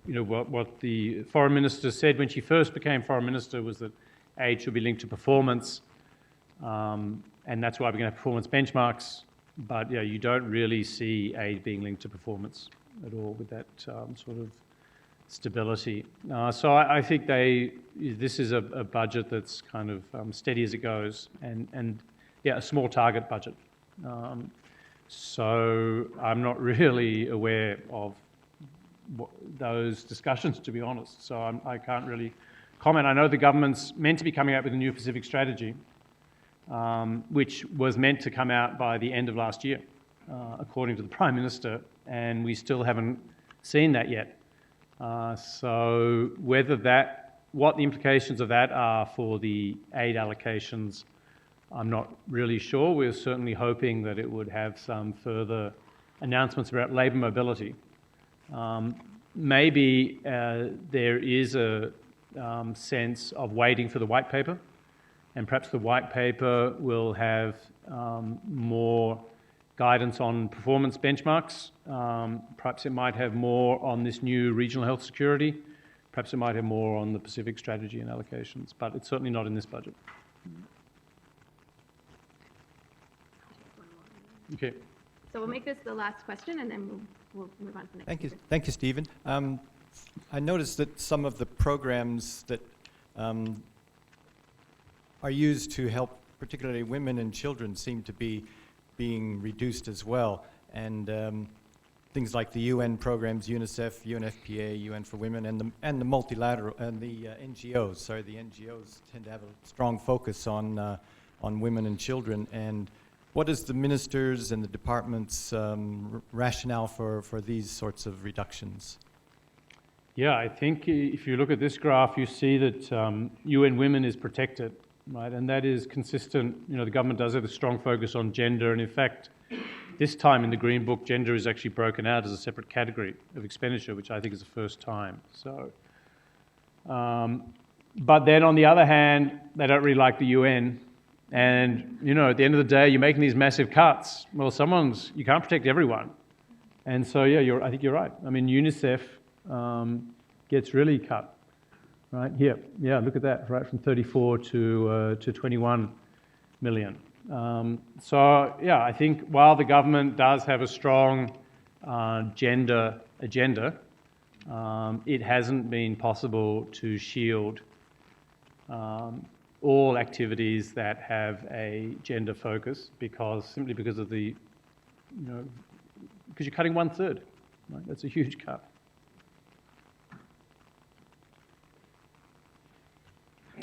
what the foreign minister said when she first became foreign minister was that aid should be linked to performance, and that's why we're going to have performance benchmarks. But you don't really see aid being linked to performance at all with that sort of stability. So I think this is a budget that's kind of steady as it goes, and yeah, a small target budget. So I'm not really aware of those discussions, to be honest. So I can't really comment. I know the government's meant to be coming out with a new Pacific strategy, which was meant to come out by the end of last year, according to the Prime Minister, and we still haven't seen that yet. So what the implications of that are for the aid allocations, I'm not really sure. We're certainly hoping that it would have some further announcements about labour mobility. Maybe there is a sense of waiting for the white paper, and perhaps the white paper will have more guidance on performance benchmarks. Perhaps it might have more on this new regional health security. Perhaps it might have more on the Pacific strategy and allocations, but it's certainly not in this budget. Okay.
So we'll make this the last question, and then we'll move on to the next.
Thank you, Stephen. I noticed that some of the programs that are used to help particularly women and children seem to be being reduced as well, and things like the UN programs, UNICEF, UNFPA, UN for Women, and the multilateral and the NGOs. Sorry, the NGOs tend to have a strong focus on women and children. And what is the ministers' and the department's rationale for these sorts of reductions?
Yeah, I think if you look at this graph, you see that UN Women is protected, right? And that is consistent. You know, the government does have a strong focus on gender, and in fact, this time in the Green Book, gender is actually broken out as a separate category of expenditure, which I think is the first time. So, but then on the other hand, they don't really like the UN. And, you know, at the end of the day, you're making these massive cuts. Well, you can't protect everyone. And so, yeah, I think you're right. I mean, UNICEF gets really cut, right? Here, yeah, look at that, right, from 34 to 21 million. So, yeah, I think while the government does have a strong gender agenda, it hasn't been possible to shield all activities that have a gender focus simply because of because you're cutting 1/3, right? That's a huge cut.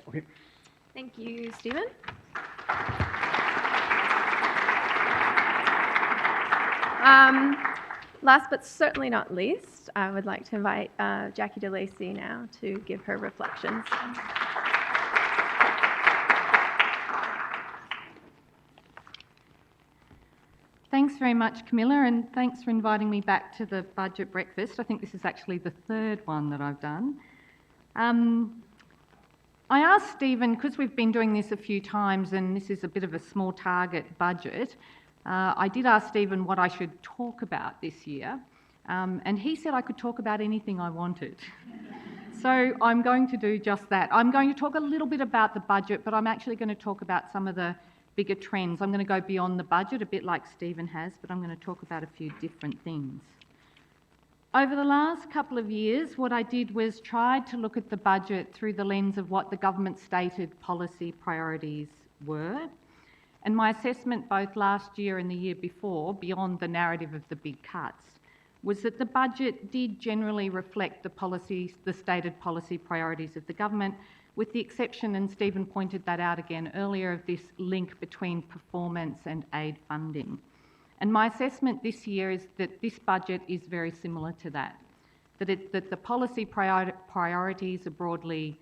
Okay.
Thank you, Stephen. Last but certainly not least, I would like to invite Jackie DeLacy now to give her reflections.
Thanks very much, Camilla, and thanks for inviting me back to the budget breakfast. I think this is actually the third one that I've done. I asked Stephen, because we've been doing this a few times and this is a bit of a small target budget, I did ask Stephen what I should talk about this year, and he said I could talk about anything I wanted. So I'm going to do just that. I'm going to talk a little bit about the budget, but I'm actually going to talk about some of the bigger trends. I'm going to go beyond the budget, a bit like Stephen has, but I'm going to talk about a few different things. Over the last couple of years, what I did was tried to look at the budget through the lens of what the government's stated policy priorities were. And my assessment both last year and the year before, beyond the narrative of the big cuts, was that the budget did generally reflect the stated policy priorities of the government, with the exception, and Stephen pointed that out again earlier, of this link between performance and aid funding. And my assessment this year is that this budget is very similar to that, that the policy priorities are broadly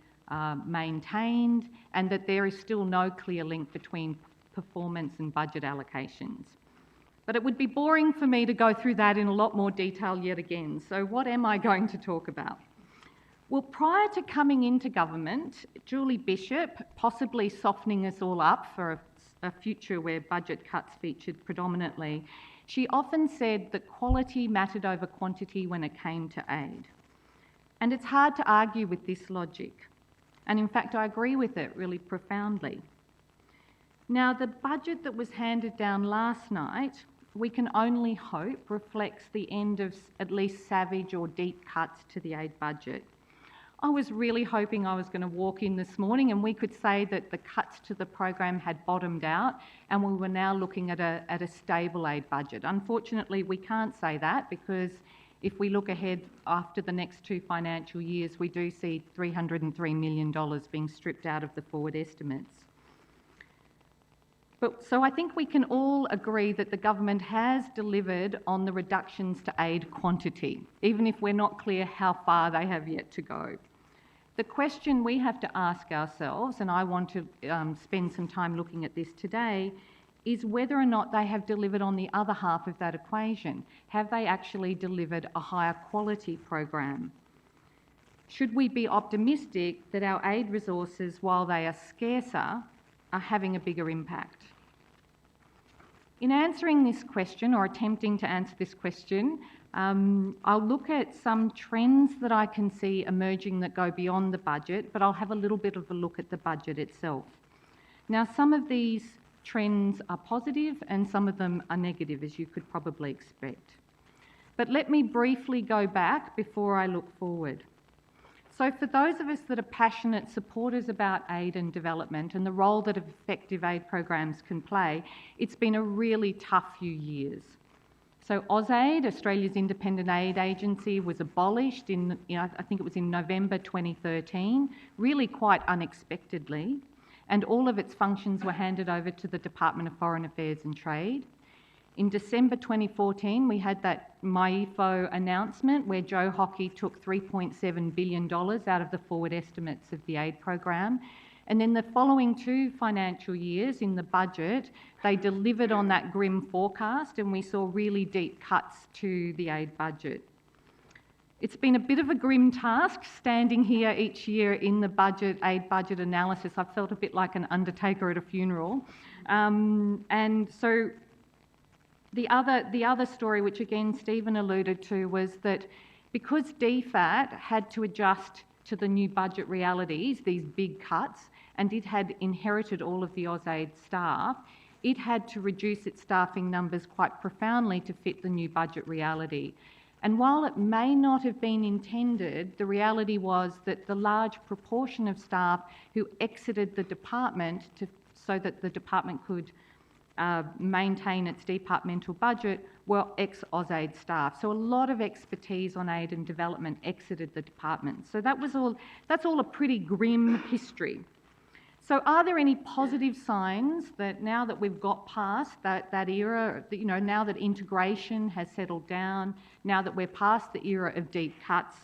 maintained, and that there is still no clear link between performance and budget allocations. But it would be boring for me to go through that in a lot more detail yet again. So what am I going to talk about? Well, prior to coming into government, Julie Bishop, possibly softening us all up for a future where budget cuts featured predominantly, she often said that quality mattered over quantity when it came to aid. And it's hard to argue with this logic. And in fact, I agree with it really profoundly. Now, the budget that was handed down last night we can only hope reflects the end of at least savage or deep cuts to the aid budget. I was really hoping I was going to walk in this morning and we could say that the cuts to the program had bottomed out and we were now looking at a stable aid budget. Unfortunately, we can't say that, because if we look ahead after the next 2 financial years, we do see $303 million being stripped out of the forward estimates. So I think we can all agree that the government has delivered on the reductions to aid quantity, even if we're not clear how far they have yet to go. The question we have to ask ourselves, and I want to spend some time looking at this today, is whether or not they have delivered on the other half of that equation. Have they actually delivered a higher quality program? Should we be optimistic that our aid resources, while they are scarcer, are having a bigger impact? In answering this question, or attempting to answer this question, I'll look at some trends that I can see emerging that go beyond the budget, but I'll have a little bit of a look at the budget itself. Now, some of these trends are positive and some of them are negative, as you could probably expect. But let me briefly go back before I look forward. So for those of us that are passionate supporters about aid and development and the role that effective aid programs can play, it's been a really tough few years. So AusAid, Australia's independent aid agency, was abolished in, I think it was in November 2013, really quite unexpectedly, and all of its functions were handed over to the Department of Foreign Affairs and Trade. In December 2014, we had that MyEFO announcement where Joe Hockey took $3.7 billion out of the forward estimates of the aid program. And then the following 2 financial years in the budget, they delivered on that grim forecast and we saw really deep cuts to the aid budget. It's been a bit of a grim task standing here each year in the aid budget analysis. I've felt a bit like an undertaker at a funeral. And so the other story, which again Stephen alluded to, was that because DFAT had to adjust to the new budget realities, these big cuts, and it had inherited all of the AusAid staff, it had to reduce its staffing numbers quite profoundly to fit the new budget reality. And while it may not have been intended, the reality was that the large proportion of staff who exited the department so that the department could maintain its departmental budget were ex-AusAid staff. So a lot of expertise on aid and development exited the department. So that's all a pretty grim history. So are there any positive signs that now that we've got past that era, now that integration has settled down, now that we're past the era of deep cuts,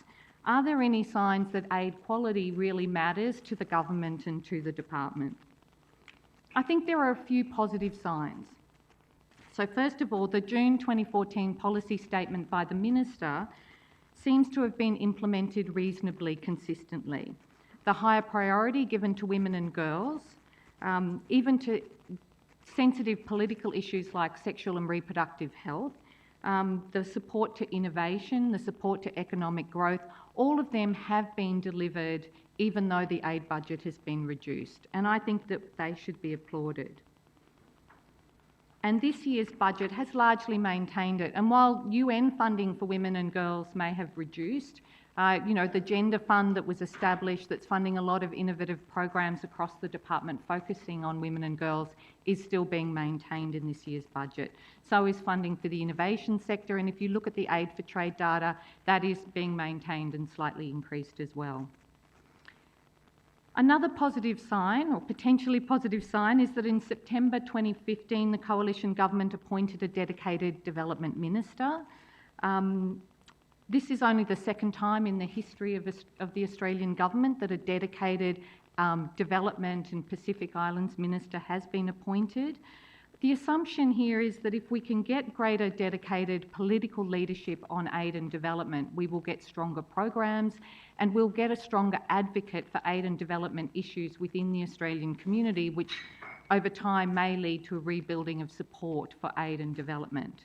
are there any signs that aid quality really matters to the government and to the department? I think there are a few positive signs. So first of all, the June 2014 policy statement by the Minister seems to have been implemented reasonably consistently. The higher priority given to women and girls, even to sensitive political issues like sexual and reproductive health, the support to innovation, the support to economic growth, all of them have been delivered even though the aid budget has been reduced. And I think that they should be applauded. And this year's budget has largely maintained it. And while UN funding for women and girls may have reduced, the gender fund that was established that's funding a lot of innovative programs across the department focusing on women and girls is still being maintained in this year's budget. So is funding for the innovation sector, and if you look at the Aid for Trade data, that is being maintained and slightly increased as well. Another positive sign, or potentially positive sign, is that in September 2015 the Coalition Government appointed a dedicated development minister. This is only the second time in the history of the Australian Government that a dedicated development and Pacific Islands minister has been appointed. The assumption here is that if we can get greater dedicated political leadership on aid and development, we will get stronger programs and we'll get a stronger advocate for aid and development issues within the Australian community, which over time may lead to a rebuilding of support for aid and development.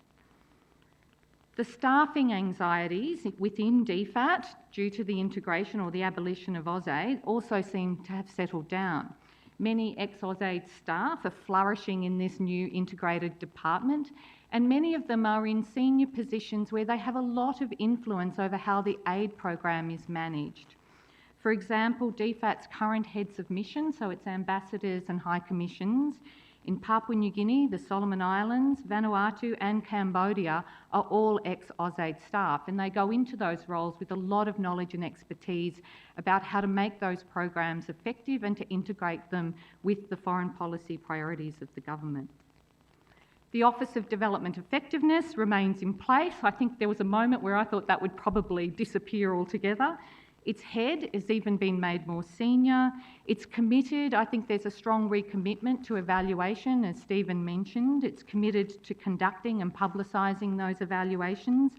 The staffing anxieties within DFAT due to the integration or the abolition of AusAid also seem to have settled down. Many ex-AusAid staff are flourishing in this new integrated department, And many of them are in senior positions where they have a lot of influence over how the aid program is managed. For example, DFAT's current heads of mission, so its ambassadors and high commissions, in Papua New Guinea, the Solomon Islands, Vanuatu and Cambodia are all ex-AusAid staff, and they go into those roles with a lot of knowledge and expertise about how to make those programs effective and to integrate them with the foreign policy priorities of the government. The Office of Development Effectiveness remains in place. I think there was a moment where I thought that would probably disappear altogether. Its head has even been made more senior. It's committed. I think there's a strong recommitment to evaluation, as Stephen mentioned. It's committed to conducting and publicising those evaluations.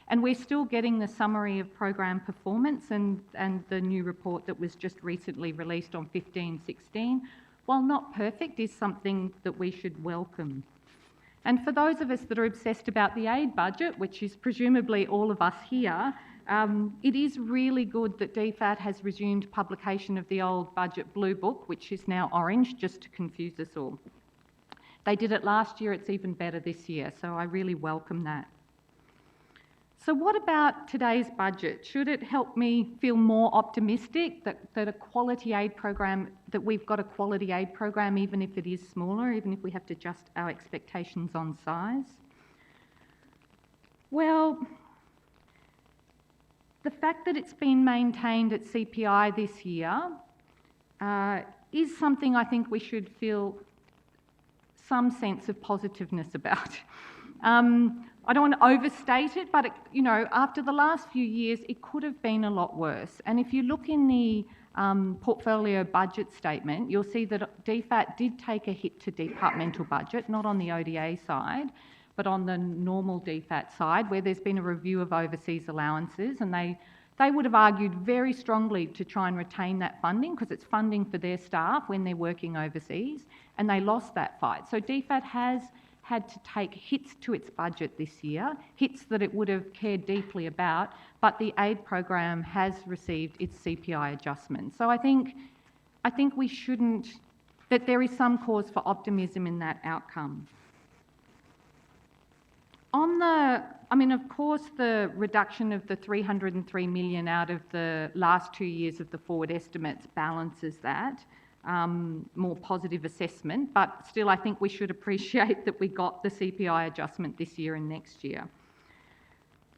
And we're still getting the summary of program performance and the new report that was just recently released on 15/16, while not perfect, is something that we should welcome. And for those of us that are obsessed about the aid budget, which is presumably all of us here, it is really good that DFAT has resumed publication of the old budget blue book, which is now orange, just to confuse us all. They did it last year, it's even better this year, so I really welcome that. So what about today's budget? Should it help me feel more optimistic that a quality aid program, that we've got a quality aid program, even if it is smaller, even if we have to adjust our expectations on size? Well, the fact that it's been maintained at CPI this year is something I think we should feel some sense of positiveness about. I don't want to overstate it, but after the last few years, it could have been a lot worse. And if you look in the portfolio budget statement, you'll see that DFAT did take a hit to departmental budget, not on the ODA side, but on the normal DFAT side, where there's been a review of overseas allowances, and they would have argued very strongly to try and retain that funding because it's funding for their staff when they're working overseas, and they lost that fight. So DFAT has had to take hits to its budget this year, hits that it would have cared deeply about, but the aid program has received its CPI adjustment. So I think we shouldn't, that there is some cause for optimism in that outcome. Of course, the reduction of the 303 million out of the last 2 years of the forward estimates balances that. More positive assessment, but still I think we should appreciate that we got the CPI adjustment this year and next year.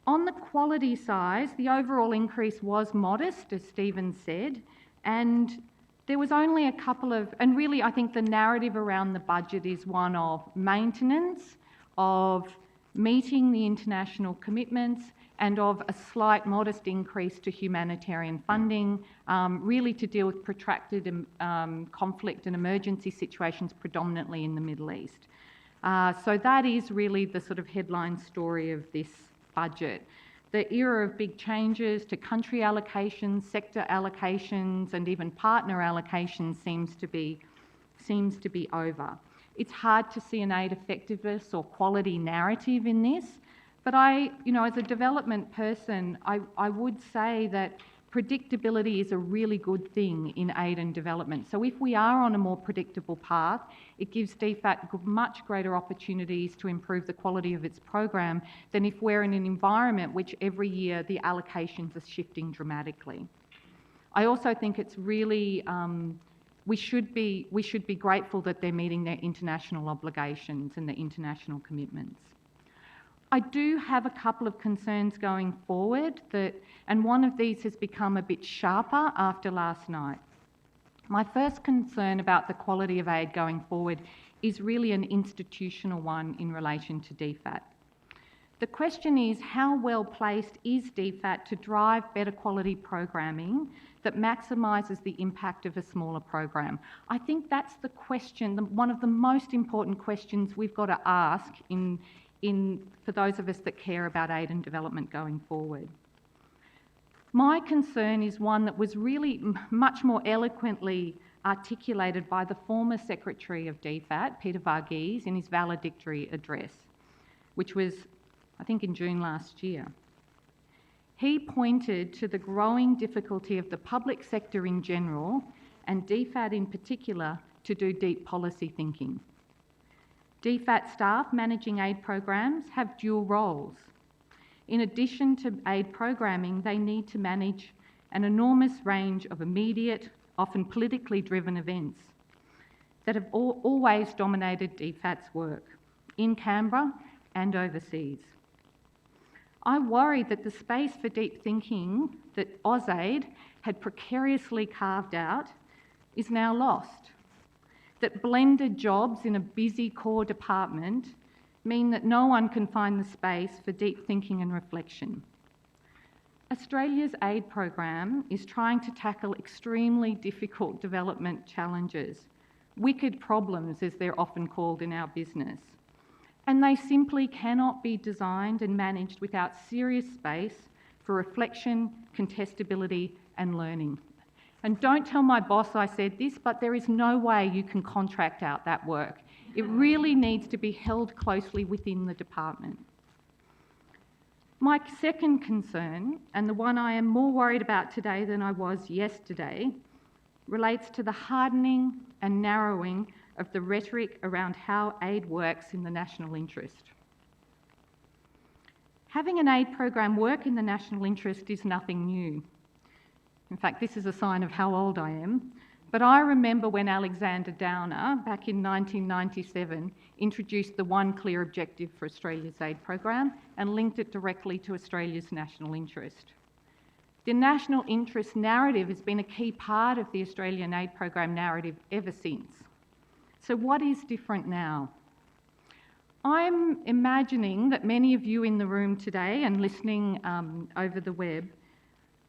On the quality side, the overall increase was modest, as Stephen said, and there was only a couple of, and really I think the narrative around the budget is one of maintenance, of meeting the international commitments, and of a slight modest increase to humanitarian funding, really to deal with protracted conflict and emergency situations predominantly in the Middle East. So that is really the sort of headline story of this budget. The era of big changes to country allocations, sector allocations, and even partner allocations seems to be over. It's hard to see an aid effectiveness or quality narrative in this, but as a development person, I would say that predictability is a really good thing in aid and development. So if we are on a more predictable path, it gives DFAT much greater opportunities to improve the quality of its program than if we're in an environment which every year the allocations are shifting dramatically. I also think it's really, we should be grateful that they're meeting their international obligations and their international commitments. I do have a couple of concerns going forward, and one of these has become a bit sharper after last night. My first concern about the quality of aid going forward is really an institutional one in relation to DFAT. The question is, how well placed is DFAT to drive better quality programming that maximises the impact of a smaller program? I think that's the question, one of the most important questions we've got to ask for those of us that care about aid and development going forward. My concern is one that was really much more eloquently articulated by the former Secretary of DFAT, Peter Varghese, in his valedictory address, which was, I think, in June last year. He pointed to the growing difficulty of the public sector in general, and DFAT in particular, to do deep policy thinking. DFAT staff managing aid programs have dual roles. In addition to aid programming, they need to manage an enormous range of immediate, often politically driven events that have always dominated DFAT's work, in Canberra and overseas. I worry that the space for deep thinking that AusAid had precariously carved out is now lost. That blended jobs in a busy core department mean that no one can find the space for deep thinking and reflection. Australia's aid program is trying to tackle extremely difficult development challenges, wicked problems as they're often called in our business, and they simply cannot be designed and managed without serious space for reflection, contestability and learning. And don't tell my boss I said this, but there is no way you can contract out that work. It really needs to be held closely within the department. My second concern, and the one I am more worried about today than I was yesterday, relates to the hardening and narrowing of the rhetoric around how aid works in the national interest. Having an aid program work in the national interest is nothing new. In fact, this is a sign of how old I am. But I remember when Alexander Downer, back in 1997, introduced the one clear objective for Australia's aid program and linked it directly to Australia's national interest. The national interest narrative has been a key part of the Australian aid program narrative ever since. So what is different now? I'm imagining that many of you in the room today and listening over the web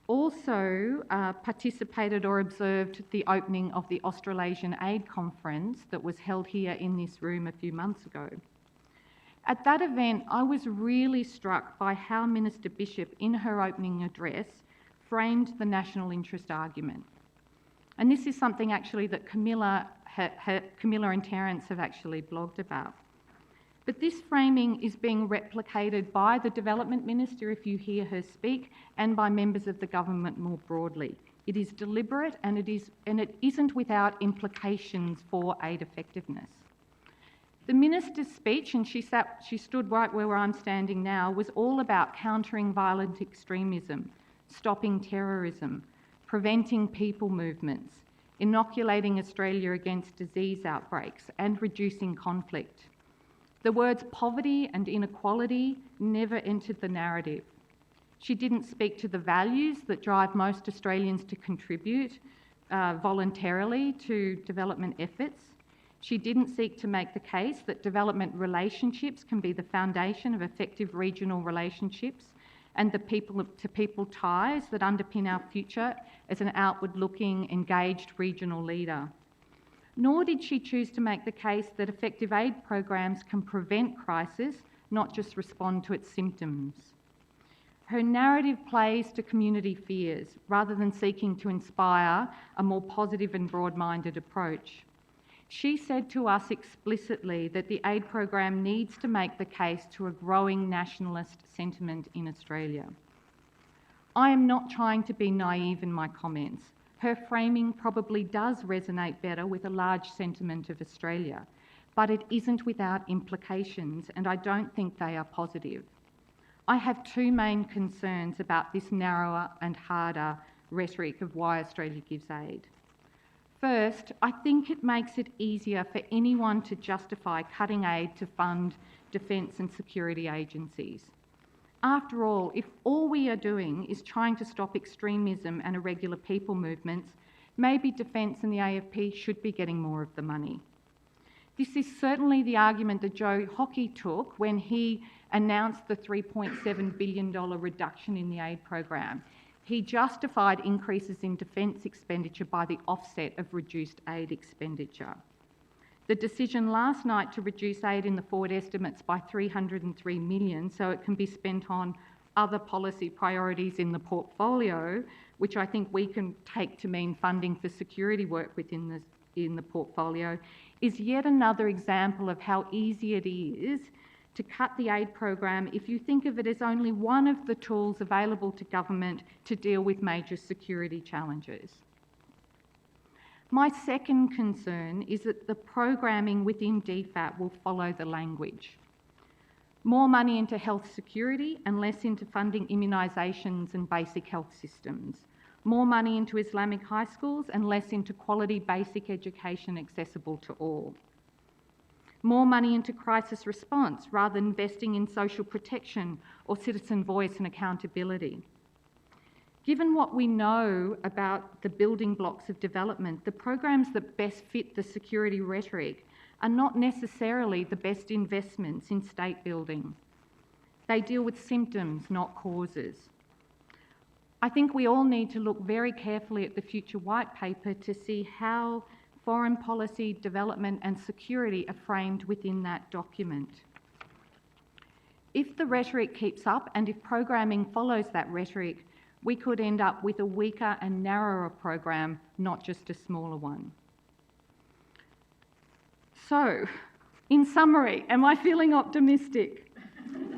also participated or observed the opening of the Australasian Aid Conference that was held here in this room a few months ago. At that event, I was really struck by how Minister Bishop, in her opening address, framed the national interest argument. And this is something actually that Camilla and Terence have actually blogged about. But this framing is being replicated by the Development Minister, if you hear her speak, and by members of the government more broadly. It is deliberate and it isn't without implications for aid effectiveness. The Minister's speech, and she stood right where I'm standing now, was all about countering violent extremism, stopping terrorism, preventing people movements, inoculating Australia against disease outbreaks, and reducing conflict. The words poverty and inequality never entered the narrative. She didn't speak to the values that drive most Australians to contribute voluntarily to development efforts. She didn't seek to make the case that development relationships can be the foundation of effective regional relationships and the people-to-people ties that underpin our future as an outward-looking, engaged regional leader. Nor did she choose to make the case that effective aid programs can prevent crisis, not just respond to its symptoms. Her narrative plays to community fears rather than seeking to inspire a more positive and broad-minded approach. She said to us explicitly that the aid program needs to make the case to a growing nationalist sentiment in Australia. I am not trying to be naive in my comments. Her framing probably does resonate better with a large sentiment of Australia, but it isn't without implications, and I don't think they are positive. I have two main concerns about this narrower and harder rhetoric of why Australia gives aid. First, I think it makes it easier for anyone to justify cutting aid to fund defence and security agencies. After all, if all we are doing is trying to stop extremism and irregular people movements, maybe Defence and the AFP should be getting more of the money. This is certainly the argument that Joe Hockey took when he announced the $3.7 billion reduction in the aid program. He justified increases in defence expenditure by the offset of reduced aid expenditure. The decision last night to reduce aid in the forward estimates by $303 million so it can be spent on other policy priorities in the portfolio, which I think we can take to mean funding for security work within the portfolio, is yet another example of how easy it is to cut the aid program if you think of it as only one of the tools available to government to deal with major security challenges. My second concern is that the programming within DFAT will follow the language. More money into health security and less into funding immunisations and basic health systems. More money into Islamic high schools and less into quality basic education accessible to all. More money into crisis response rather than investing in social protection or citizen voice and accountability. Given what we know about the building blocks of development, the programs that best fit the security rhetoric are not necessarily the best investments in state building. They deal with symptoms, not causes. I think we all need to look very carefully at the future white paper to see how foreign policy, development and security are framed within that document. If the rhetoric keeps up and if programming follows that rhetoric, we could end up with a weaker and narrower program, not just a smaller one. So, in summary, am I feeling optimistic?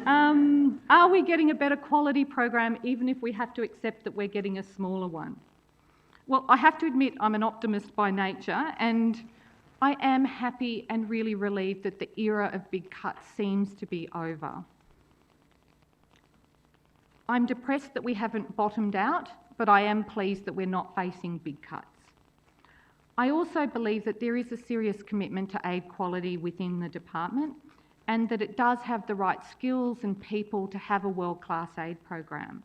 Are we getting a better quality program even if we have to accept that we're getting a smaller one? Well, I have to admit I'm an optimist by nature, and I am happy and really relieved that the era of big cuts seems to be over. I'm depressed that we haven't bottomed out, but I am pleased that we're not facing big cuts. I also believe that there is a serious commitment to aid quality within the department and that it does have the right skills and people to have a world-class aid program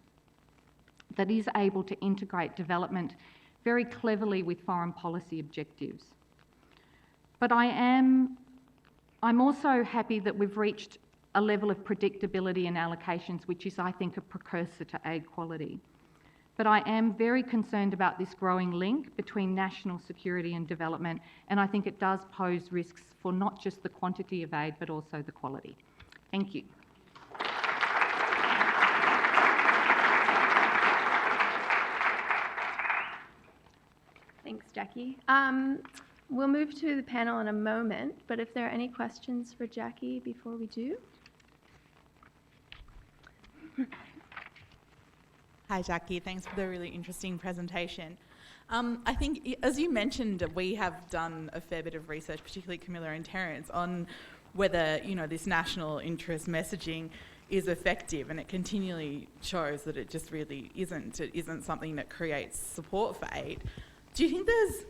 that is able to integrate development very cleverly with foreign policy objectives. But I'm also happy that we've reached a level of predictability in allocations, which is, I think, a precursor to aid quality. But I am very concerned about this growing link between national security and development, and I think it does pose risks for not just the quantity of aid, but also the quality. Thank you.
Thanks, Jackie. We'll move to the panel in a moment, but if there are any questions for Jackie before we do.
Hi, Jackie. Thanks for the really interesting presentation. I think, as you mentioned, we have done a fair bit of research, particularly Humanitarians, on whether this national interest messaging is effective, and it continually shows that it just really isn't. It isn't something that creates support for aid. Do you think there's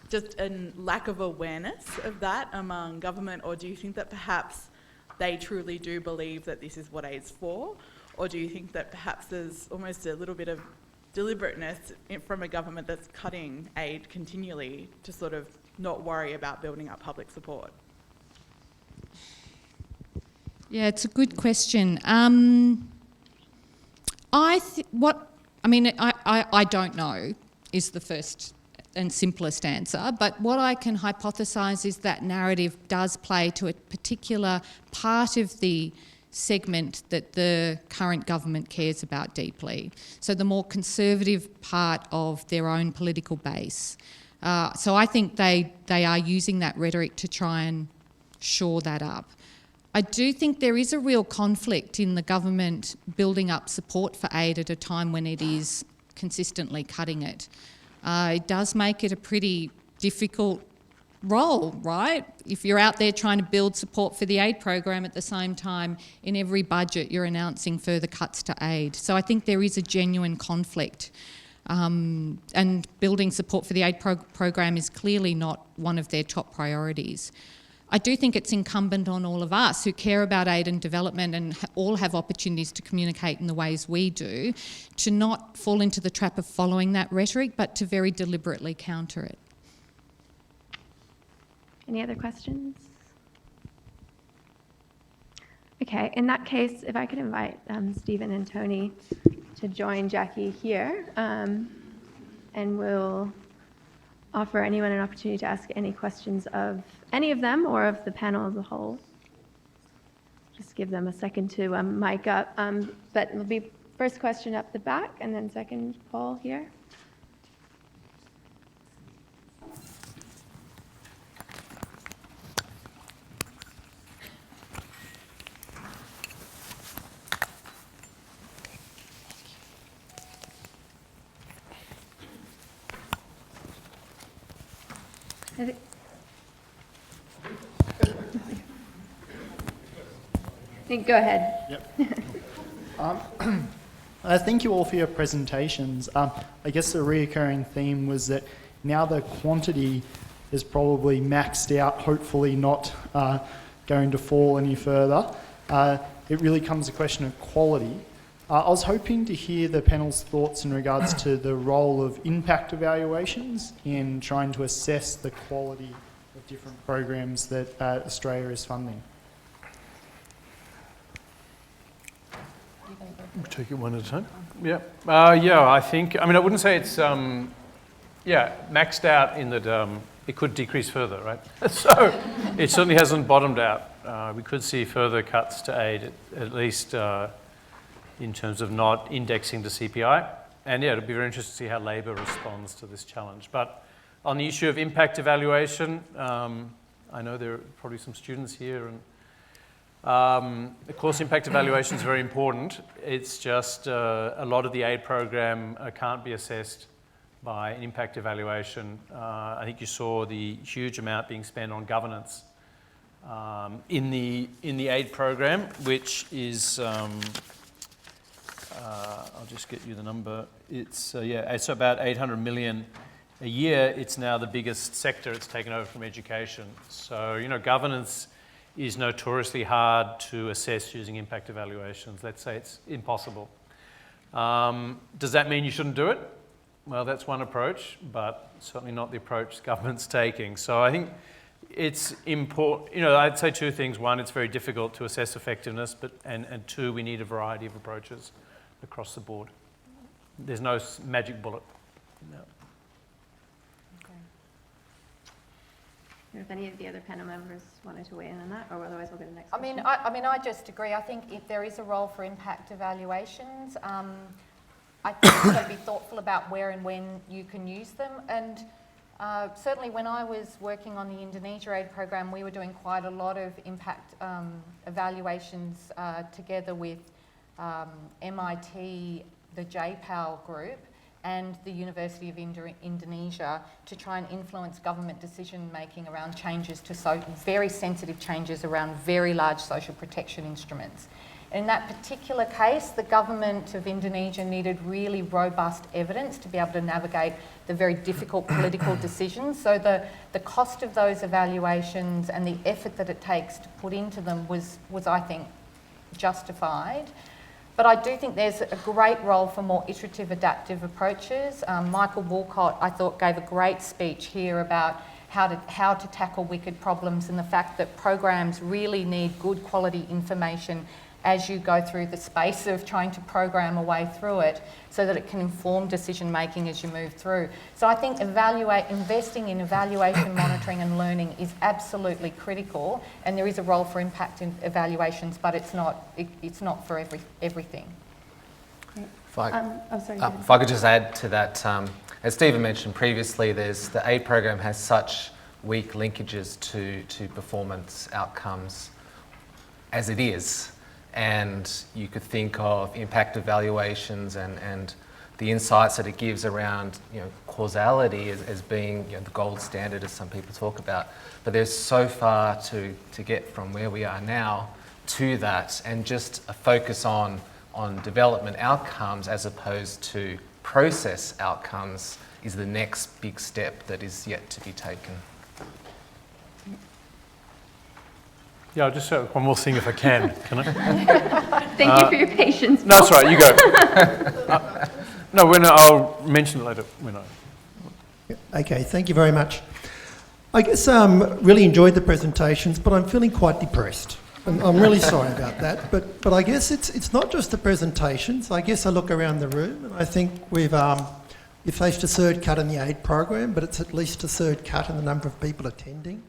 just a lack of awareness of that among government, or do you think that perhaps they truly do believe that this is what aid's for? Or do you think that perhaps there's almost a little bit of deliberateness from a government that's cutting aid continually to sort of not worry about building up public support?
Yeah, it's a good question. I don't know is the first and simplest answer, but what I can hypothesise is that narrative does play to a particular part of the segment that the current government cares about deeply. So the more conservative part of their own political base. So I think they are using that rhetoric to try and shore that up. I do think there is a real conflict in the government building up support for aid at a time when it is consistently cutting it. It does make it a pretty difficult role, right? If you're out there trying to build support for the aid program at the same time, in every budget you're announcing further cuts to aid. So I think there is a genuine conflict. And building support for the aid program is clearly not one of their top priorities. I do think it's incumbent on all of us who care about aid and development and all have opportunities to communicate in the ways we do, to not fall into the trap of following that rhetoric, but to very deliberately counter it.
Any other questions? Okay, in that case, if I could invite Stephen and Tony to join Jackie here, and we'll offer anyone an opportunity to ask any questions of any of them or of the panel as a whole. Just give them a second to mic up. But it'll be first question up the back, and then second, Paul here. Go ahead.
Thank you all for your presentations. I guess the reoccurring theme was that now the quantity is probably maxed out, hopefully not going to fall any further. It really comes to a question of quality. I was hoping to hear the panel's thoughts in regards to the role of impact evaluations in trying to assess the quality of different programs that Australia is funding.
We'll take it one at a time. Yeah. I think, I wouldn't say it's, maxed out in that it could decrease further, right? So it certainly hasn't bottomed out. We could see further cuts to aid, at least in terms of not indexing to CPI. And it'll be very interesting to see how Labor responds to this challenge. But on the issue of impact evaluation, I know there are probably some students here, and of course, impact evaluation is very important. It's just a lot of the aid program can't be assessed by an impact evaluation. I think you saw the huge amount being spent on governance in the aid program, which is I'll just get you the number. It's it's about 800 million a year. It's now the biggest sector. It's taken over from education. So governance is notoriously hard to assess using impact evaluations. Let's say it's impossible. Does that mean you shouldn't do it? Well, that's one approach, but certainly not the approach the government's taking. So I think it's important. I'd say two things. One, it's very difficult to assess effectiveness, and two, we need a variety of approaches across the board. There's no magic bullet. No.
If any of the other panel members wanted to weigh in on that, or otherwise we'll go to the next question.
I just agree. I think if there is a role for impact evaluations, I think you've got to be thoughtful about where and when you can use them. And certainly when I was working on the Indonesia aid program, we were doing quite a lot of impact evaluations together with MIT, the JPAL group, and the University of Indonesia to try and influence government decision making around changes to very sensitive changes around very large social protection instruments. In that particular case, the government of Indonesia needed really robust evidence to be able to navigate the very difficult political decisions. So the cost of those evaluations and the effort that it takes to put into them was I think, justified. But I do think there's a great role for more iterative, adaptive approaches. Michael Walcott, I thought, gave a great speech here about how to tackle wicked problems and the fact that programs really need good quality information as you go through the space of trying to program a way through it so that it can inform decision making as you move through. So I think investing in evaluation, monitoring and learning is absolutely critical, and there is a role for impact evaluations, but it's not for everything.
If I could just add to that, as Stephen mentioned previously, the aid program has such weak linkages to performance outcomes as it is. And you could think of impact evaluations and the insights that it gives around causality as being the gold standard, as some people talk about. But there's so far to get from where we are now to that, and just a focus on development outcomes as opposed to process outcomes is the next big step that is yet to be taken.
Yeah, I'll just say one more thing if I can I?
Thank you for your patience.
No, that's right, you go. I'll mention it later when I...
Okay, thank you very much. I guess really enjoyed the presentations, but I'm feeling quite depressed. And I'm really sorry about that. But I guess it's not just the presentations. I guess I look around the room and I think we've faced a third cut in the aid program, but it's at least a third cut in the number of people attending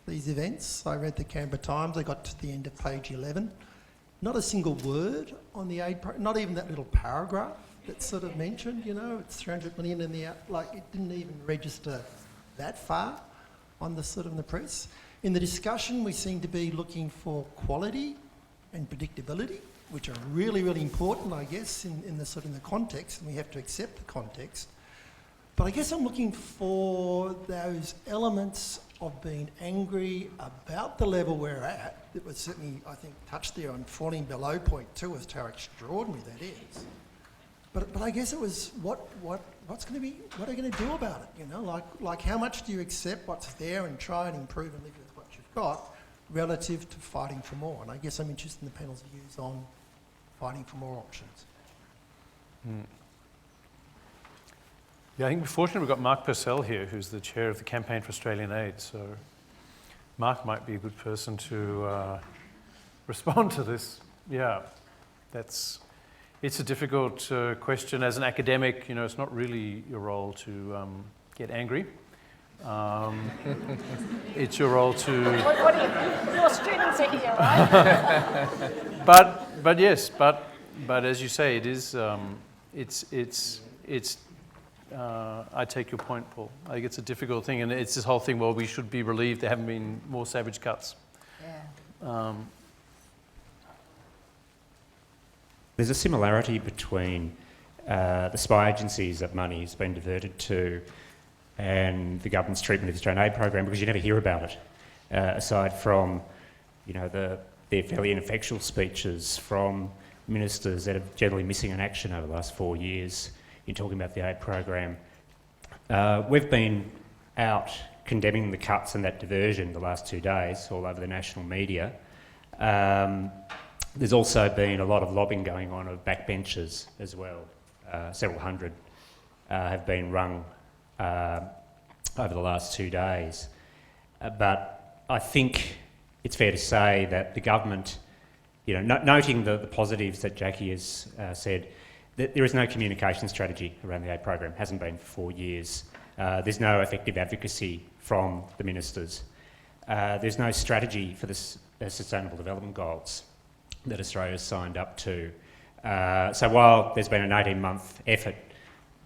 these events. I read the Canberra Times, I got to the end of page 11. Not a single word on the aid program, not even that little paragraph that's sort of mentioned, it's 300 million in the, it didn't even register that far on the sort of the press. In the discussion, we seem to be looking for quality and predictability, which are really, really important, I guess, in the sort of the context, and we have to accept the context. But I guess I'm looking for those elements of being angry about the level we're at. It was certainly, I think, touched there on falling below 0.2 as to how extraordinary that is. But I guess it was what are you going to do about it? You know, like how much do you accept what's there and try and improve and live with what you've got, relative to fighting for more? And I guess I'm interested in the panel's views on fighting for more options.
Yeah, I think we're fortunate we've got Mark Purcell here, who's the chair of the Campaign for Australian Aid. So Mark might be a good person to respond to this. Yeah, it's a difficult question. As an academic, you know, it's not really your role to get angry. It's your role to...
What are you? Your students are here, right?
But yes, but as you say, it is. I take your point, Paul. I think it's a difficult thing, and it's this whole thing. Well, we should be relieved there haven't been more savage cuts.
Yeah.
There's a similarity between the spy agencies that money has been diverted to and the government's treatment of the Australian aid program, because you never hear about it, aside from, you know, their fairly ineffectual speeches from ministers that are generally missing in action over the last 4 years in talking about the aid program. We've been out condemning the cuts and that diversion the last 2 days all over the national media. There's also been a lot of lobbying going on of backbenchers as well. Several hundred have been rung over the last 2 days. But I think it's fair to say that the government, you know, noting the positives that Jackie has said, that there is no communication strategy around the aid program, hasn't been for 4 years. There's no effective advocacy from the ministers. There's no strategy for the Sustainable Development Goals that Australia's signed up to. So while there's been an 18-month effort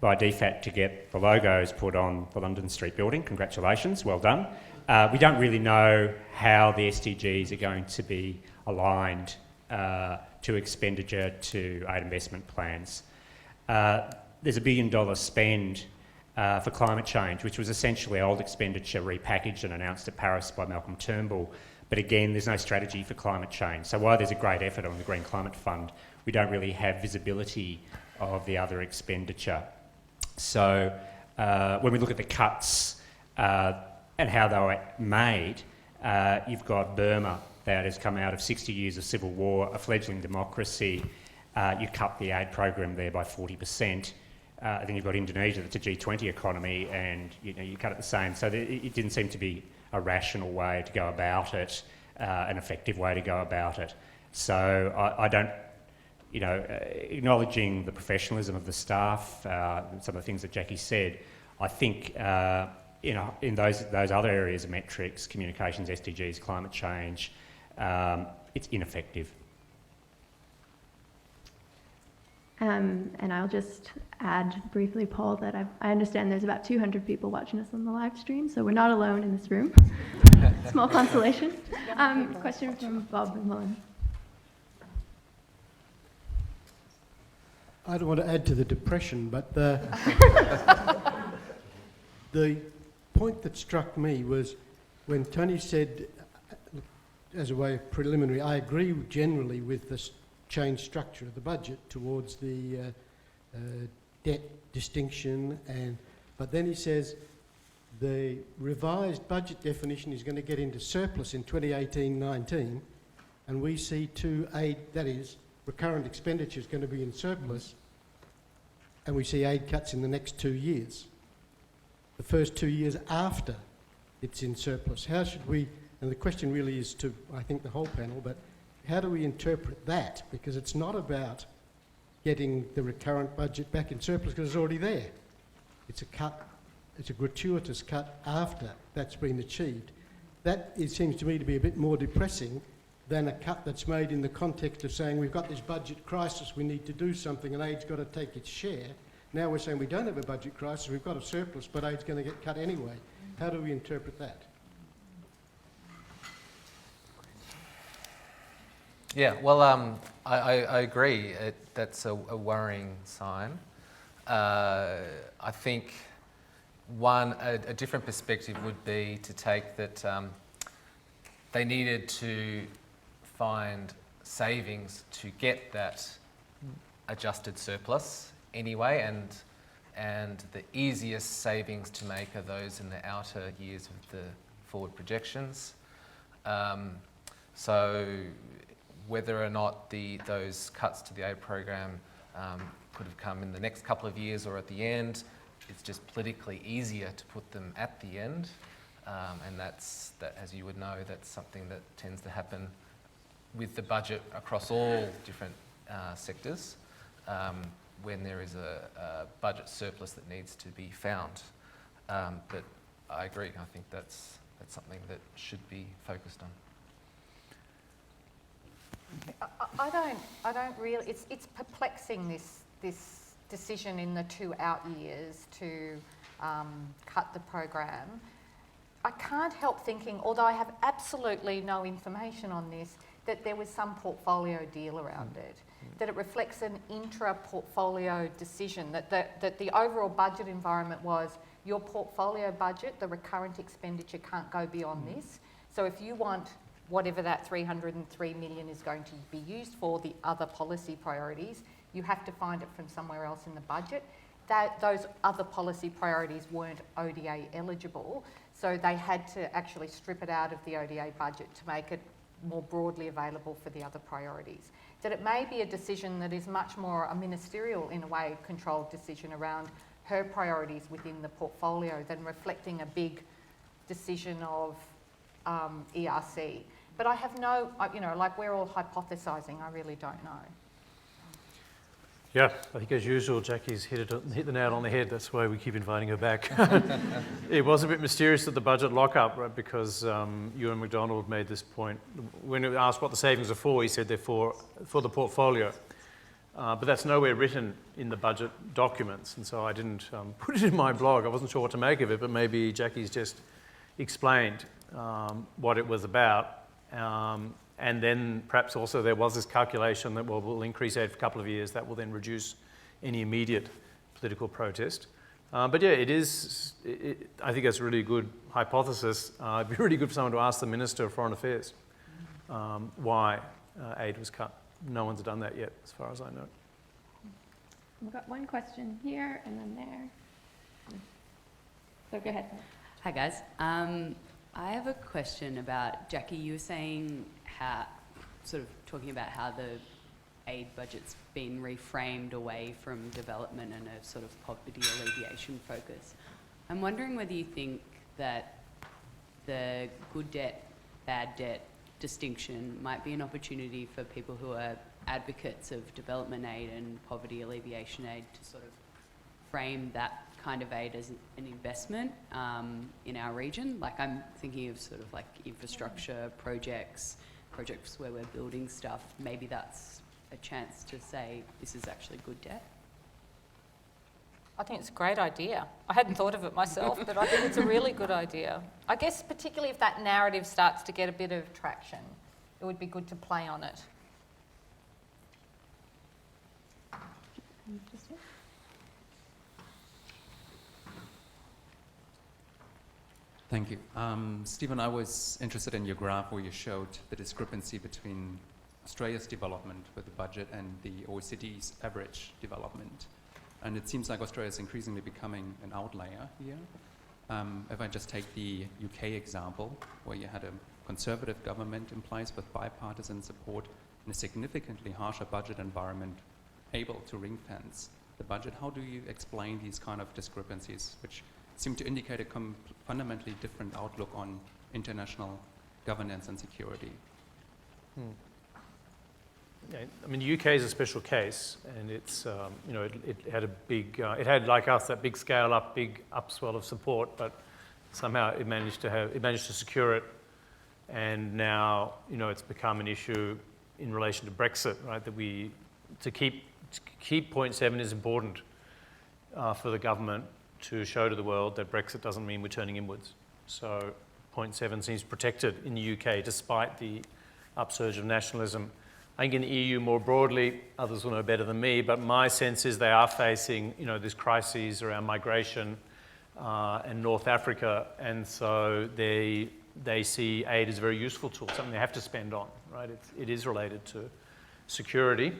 by DFAT to get the logos put on the London Street building, congratulations, well done, we don't really know how the SDGs are going to be aligned to expenditure to aid investment plans. There's $1 billion spend for climate change, which was essentially old expenditure repackaged and announced at Paris by Malcolm Turnbull. But again, there's no strategy for climate change. So while there's a great effort on the Green Climate Fund, we don't really have visibility of the other expenditure. So when we look at the cuts and how they were made, you've got Burma that has come out of 60 years of civil war, a fledgling democracy. You cut the aid program there by 40%. Then you've got Indonesia, that's a G20 economy, and you cut it the same. So it didn't seem to be a rational way to go about it, an effective way to go about it. So I don't, acknowledging the professionalism of the staff, some of the things that Jackie said, I think in those other areas of metrics, communications, SDGs, climate change, it's ineffective.
And I'll just add briefly, Paul, that I understand there's about 200 people watching us on the live stream, so we're not alone in this room. Small consolation. Question from Bob McMullen.
I don't want to add to the depression, but the point that struck me was when Tony said, as a way of preliminary, I agree generally with the change structure of the budget towards the debt distinction, but then he says the revised budget definition is going to get into surplus in 2018-19, and we see that is, recurrent expenditure is going to be in surplus, and we see aid cuts in the next 2 years. The first 2 years after it's in surplus. How should we, and the question really is to, I think, the whole panel, but how do we interpret that? Because it's not about getting the recurrent budget back in surplus because it's already there. It's a cut, it's a gratuitous cut after that's been achieved. That, it seems to me, to be a bit more depressing than a cut that's made in the context of saying we've got this budget crisis, we need to do something and aid's got to take its share. Now we're saying we don't have a budget crisis, we've got a surplus, but aid's going to get cut anyway. How do we interpret that?
Yeah, well, I agree. That's a worrying sign. I think a different perspective would be to take that they needed to find savings to get that adjusted surplus anyway, and the easiest savings to make are those in the outer years of the forward projections. So whether or not those cuts to the aid program could have come in the next couple of years or at the end, it's just politically easier to put them at the end, and that, as you would know, that's something that tends to happen with the budget across all different sectors when there is a budget surplus that needs to be found. But I agree. I think that's something that should be focused on.
I don't really. It's perplexing this decision in the 2 out years to cut the program. I can't help thinking, although I have absolutely no information on this, that there was some portfolio deal around it, that it reflects an intra-portfolio decision, that the overall budget environment was your portfolio budget, the recurrent expenditure can't go beyond this. So if you want whatever that 303 million is going to be used for, the other policy priorities, you have to find it from somewhere else in the budget. Those other policy priorities weren't ODA eligible, so they had to actually strip it out of the ODA budget to make it more broadly available for the other priorities. That it may be a decision that is much more a ministerial, in a way, controlled decision around her priorities within the portfolio than reflecting a big decision of ERC. But I have no, like we're all hypothesising, I really don't know.
Yeah, I think as usual, Jackie's hit the nail on the head. That's why we keep inviting her back. It was a bit mysterious at the budget lockup, right? Because Ewan MacDonald made this point. When he asked what the savings are for, he said they're for the portfolio. But that's nowhere written in the budget documents, and so I didn't put it in my blog. I wasn't sure what to make of it, but maybe Jackie's just explained what it was about. And then perhaps also there was this calculation that, well, we'll increase aid for a couple of years. That will then reduce any immediate political protest. But yeah, I think that's a really good hypothesis. It'd be really good for someone to ask the Minister of Foreign Affairs why aid was cut. No one's done that yet, as far as I know.
We've got one question here and then there. So go ahead.
Hi guys. I have a question about, Jackie, you were saying talking about how the aid budget's been reframed away from development and a sort of poverty alleviation focus. I'm wondering whether you think that the good debt, bad debt distinction might be an opportunity for people who are advocates of development aid and poverty alleviation aid to sort of frame that kind of aid as an investment in our region. Like I'm thinking of sort of like infrastructure projects where we're building stuff. Maybe that's a chance to say this is actually good debt.
I think it's a great idea. I hadn't thought of it myself, but I think it's a really good idea. I guess particularly if that narrative starts to get a bit of traction, it would be good to play on it.
Thank you. Stephen, I was interested in your graph where you showed the discrepancy between Australia's development with the budget and the OECD's average development. And it seems like Australia is increasingly becoming an outlier here. If I just take the UK example, where you had a conservative government in place with bipartisan support and a significantly harsher budget environment able to ring-fence the budget, how do you explain these kind of discrepancies, which seem to indicate a fundamentally different outlook on international governance and security?
Yeah, I mean, the UK is a special case, and it's it had a big, it had like us that big scale up, big upswell of support, but somehow it managed to secure it, and now it's become an issue in relation to Brexit, right? That to keep 0.7 is important for the government to show to the world that Brexit doesn't mean we're turning inwards. So 0.7 seems protected in the UK despite the upsurge of nationalism. I think in the EU more broadly, others will know better than me, but my sense is they are facing, this crises around migration and North Africa, and so they see aid as a very useful tool, something they have to spend on, right? It is related to security.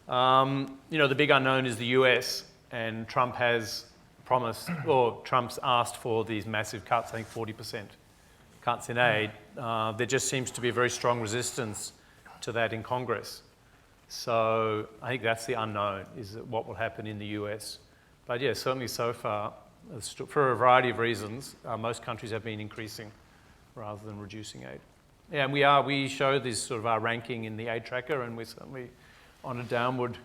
The big unknown is the US, and Trump has promised, or Trump's asked for these massive cuts, I think 40% cuts in aid. There just seems to be a very strong resistance to that in Congress. So I think that's the unknown, is what will happen in the US. But yeah, certainly so far, for a variety of reasons, most countries have been increasing rather than reducing aid. Yeah, and we show this sort of our ranking in the aid tracker, and we're certainly on a downward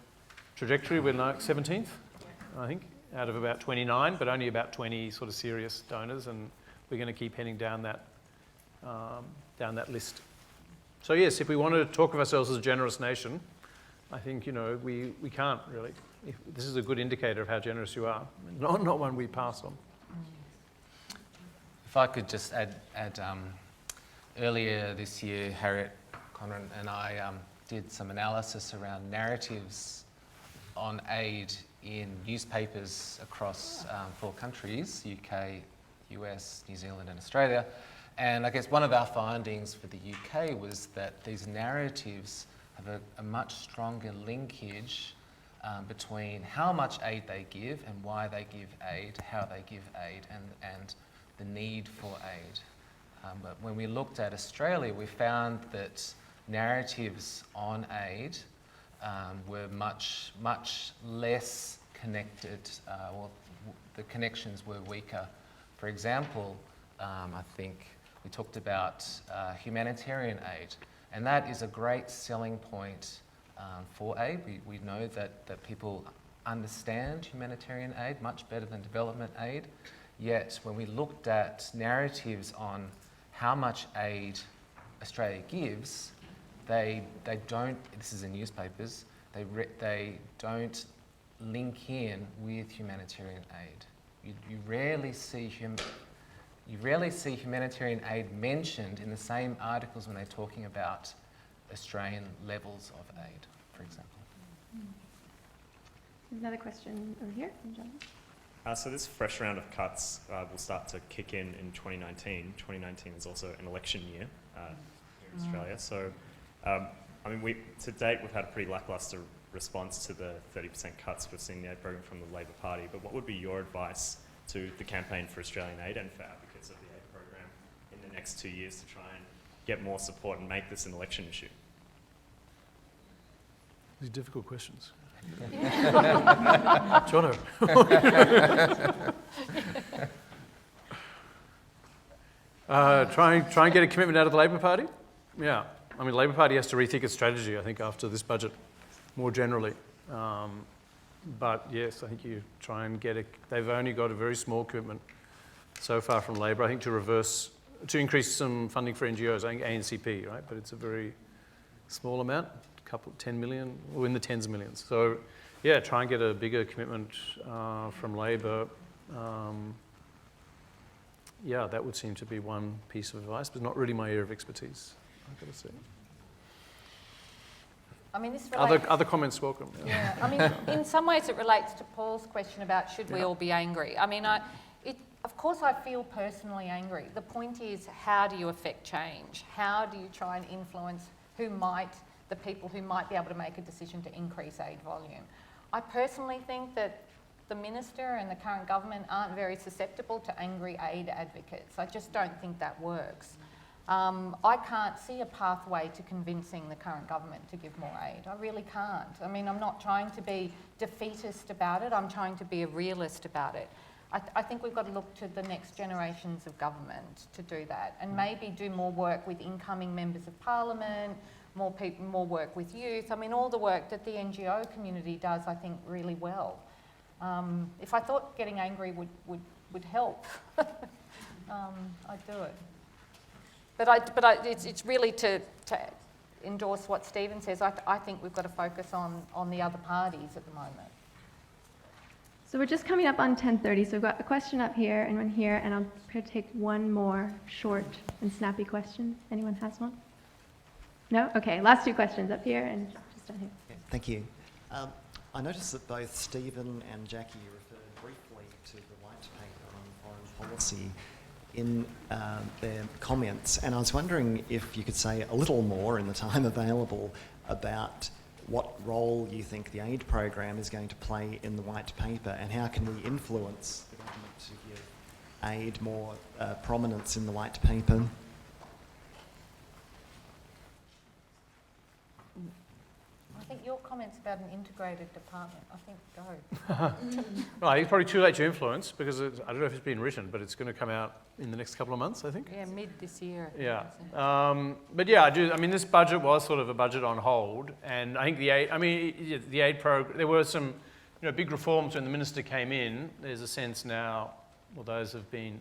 trajectory. We're like 17th, I think, out of about 29, but only about 20 sort of serious donors, and we're going to keep heading down that list. So yes, if we want to talk of ourselves as a generous nation, I think, we can't really. This is a good indicator of how generous you are, not one we pass on.
If I could just add earlier this year, Harriet Conran and I did some analysis around narratives on aid in newspapers across 4 countries, UK, US, New Zealand and Australia. And I guess one of our findings for the UK was that these narratives have a much stronger linkage between how much aid they give and why they give aid, how they give aid, and the need for aid. But when we looked at Australia, we found that narratives on aid were much less connected, or the connections were weaker. For example, I think we talked about humanitarian aid, and that is a great selling point for aid. We know that people understand humanitarian aid much better than development aid, yet when we looked at narratives on how much aid Australia gives, they don't, this is in newspapers, they don't link in with humanitarian aid. You rarely see humanitarian aid mentioned in the same articles when they're talking about Australian levels of aid, for example.
Another question over here from John.
So this fresh round of cuts will start to kick in 2019. 2019 is also an election year here in Australia. So, to date, we've had a pretty lacklustre response to the 30% cuts we've seen in the aid program from the Labor Party. But what would be your advice to the Campaign for Australian Aid and for advocates of the aid program in the next 2 years to try and get more support and make this an election issue?
These are difficult questions.
Yeah.
Jono. Try and get a commitment out of the Labor Party? Yeah. The Labor Party has to rethink its strategy, I think, after this budget, more generally. But yes, I think you try and get they've only got a very small commitment so far from Labor, I think, to increase some funding for NGOs, I think ANCP, right? But it's a very small amount, 10 million, or in the tens of millions. So yeah, try and get a bigger commitment from Labor. Yeah, that would seem to be one piece of advice, but not really my area of expertise, I've got to say.
This relates...
Other comments welcome.
Yeah, in some ways it relates to Paul's question about should we all be angry. Of course I feel personally angry. The point is, how do you affect change? How do you try and influence the people who might be able to make a decision to increase aid volume? I personally think that the Minister and the current government aren't very susceptible to angry aid advocates. I just don't think that works. I can't see a pathway to convincing the current government to give more aid. I really can't. I'm not trying to be defeatist about it. I'm trying to be a realist about it. I think we've got to look to the next generations of government to do that, and maybe do more work with incoming members of parliament, more work with youth. All the work that the NGO community does, I think, really well. If I thought getting angry would help, I'd do it. But it's really to endorse what Stephen says. I think we've got to focus on the other parties at the moment.
So we're just coming up on 10:30, so we've got a question up here and one here, and I'm going to take one more short and snappy question. Anyone has one? No? Okay, last 2 questions up here and just down here.
Yeah, thank you. I noticed that both Stephen and Jackie referred briefly to the white paper on foreign policy in their comments, and I was wondering if you could say a little more in the time available about what role you think the aid program is going to play in the white paper, and how can we influence the government to give aid more prominence in the white paper?
I think your comments about an integrated department, I think, go.
Well, it's probably too late to influence because I don't know if it's been written, but it's going to come out in the next couple of months, I think.
Yeah, mid this year.
Yeah. But yeah, I mean, this budget was sort of a budget on hold, and I think the aid program, there were some, big reforms when the minister came in. There's a sense now, well, those have been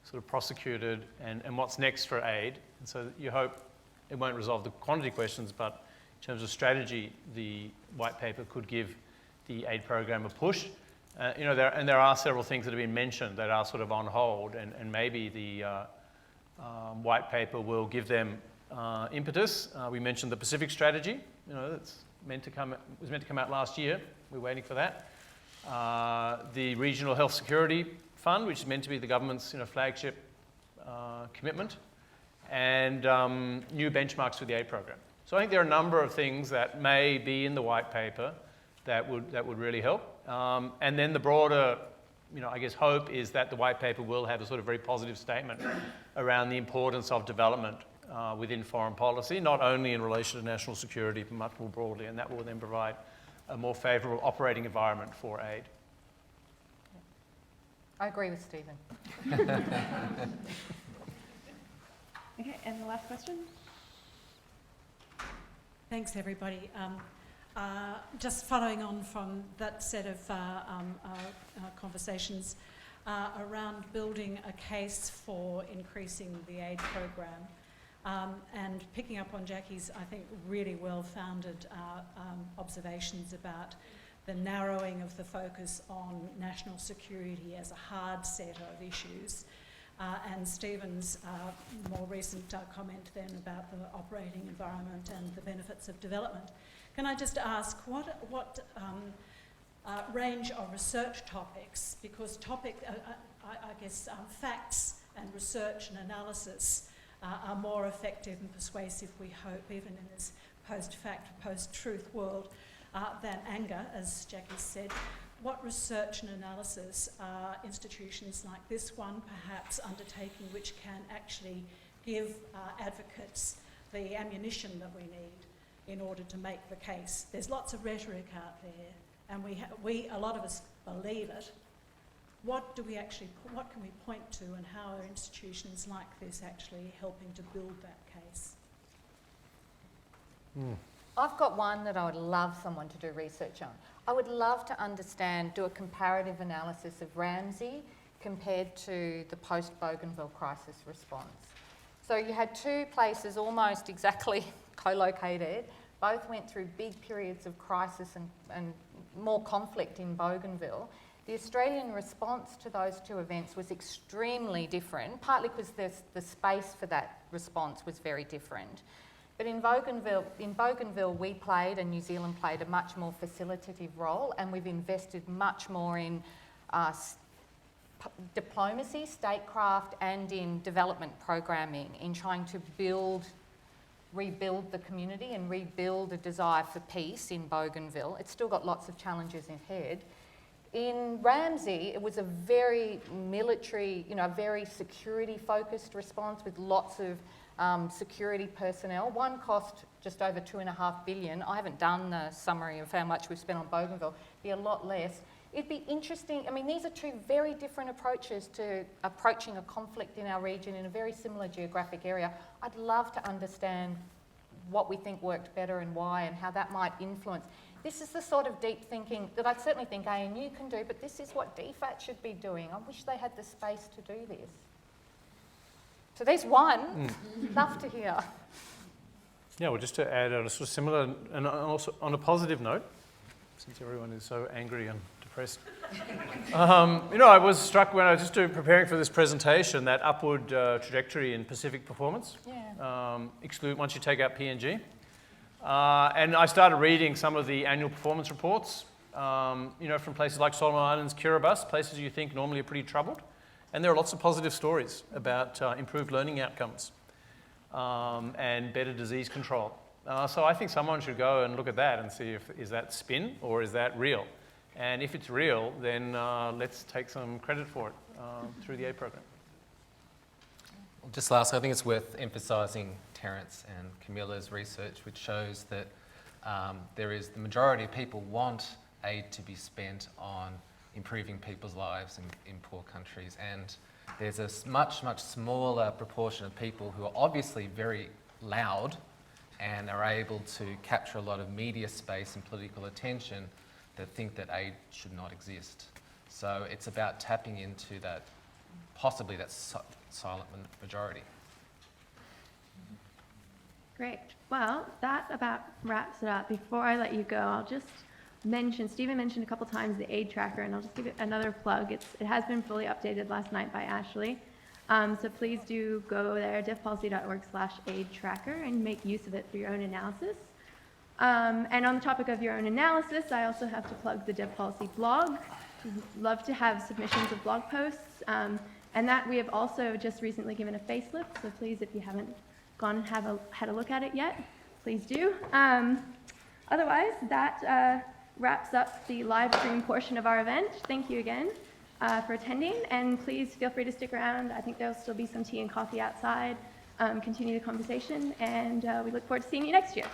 sort of prosecuted, and what's next for aid. And so you hope it won't resolve the quantity questions, but in terms of strategy, the white paper could give the aid program a push. There are several things that have been mentioned that are sort of on hold, and maybe the white paper will give them impetus. We mentioned the Pacific strategy. That's was meant to come out last year. We're waiting for that. The Regional Health Security Fund, which is meant to be the government's flagship commitment, and new benchmarks for the aid program. So I think there are a number of things that may be in the white paper that would really help. And then the broader, I guess, hope is that the white paper will have a sort of very positive statement around the importance of development within foreign policy, not only in relation to national security, but much more broadly, and that will then provide a more favourable operating environment for aid.
I agree with Stephen.
Okay, and the last question?
Thanks, everybody. Just following on from that set of conversations around building a case for increasing the aid program, and picking up on Jackie's, I think, really well-founded observations about the narrowing of the focus on national security as a hard set of issues. And Stephen's more recent comment then about the operating environment and the benefits of development. Can I just ask what range of research topics, because facts and research and analysis are more effective and persuasive, we hope, even in this post-fact, post-truth world, than anger, as Jackie said. What research and analysis are institutions like this one perhaps undertaking which can actually give advocates the ammunition that we need in order to make the case? There's lots of rhetoric out there, and a lot of us believe it. What can we point to, and how are institutions like this actually helping to build that case?
I've got one that I would love someone to do research on. I would love to do a comparative analysis of Ramsey compared to the post-Bougainville crisis response. So you had two places almost exactly co-located. Both went through big periods of crisis and more conflict in Bougainville. The Australian response to those two events was extremely different, partly because the space for that response was very different. But in Bougainville, we played, and New Zealand played, a much more facilitative role, and we've invested much more in diplomacy, statecraft, and in development programming, in trying to rebuild the community and rebuild a desire for peace in Bougainville. It's still got lots of challenges ahead. In Ramsey, it was a very military, very security-focused response with lots of security personnel. One cost just over $2.5 billion. I haven't done the summary of how much we've spent on Bougainville. It'd be a lot less. It'd be interesting. I mean, these are two very different approaches to approaching a conflict in our region in a very similar geographic area. I'd love to understand what we think worked better and why, and how that might influence. This is the sort of deep thinking that I certainly think ANU can do, but this is what DFAT should be doing. I wish they had the space to do this. So there's one. Love to hear.
Yeah, well, just to add on a sort of similar, and also on a positive note, since everyone is so angry and depressed. I was struck when I was just preparing for this presentation, that upward trajectory in Pacific performance. Yeah. Once you take out PNG. And I started reading some of the annual performance reports, from places like Solomon Islands, Kiribati, places you think normally are pretty troubled.
And there are lots of positive stories about improved learning outcomes and better disease control. So I think someone should go and look at that and see if is that spin or is that real. And if it's real, then let's take some credit for it through the aid program.
Just lastly, I think it's worth emphasising Terence and Camilla's research, which shows that the majority of people want aid to be spent on improving people's lives in poor countries. And there's a much, much smaller proportion of people who are obviously very loud and are able to capture a lot of media space and political attention that think that aid should not exist. So it's about tapping into that, possibly that silent majority.
Great. Well, that about wraps it up. Before I let you go, I'll just mention, Stephen mentioned a couple times the aid tracker, and I'll just give it another plug. It has been fully updated last night by Ashley. So please do go there, devpolicy.org/aid tracker, and make use of it for your own analysis. And on the topic of your own analysis, I also have to plug the Dev Policy blog. We'd love to have submissions of blog posts. And that we have also just recently given a facelift, so please, if you haven't gone and had a look at it yet, please do. Otherwise, that wraps up the live stream portion of our event. Thank you again for attending, and please feel free to stick around. I think there'll still be some tea and coffee outside. Continue the conversation, and we look forward to seeing you next year.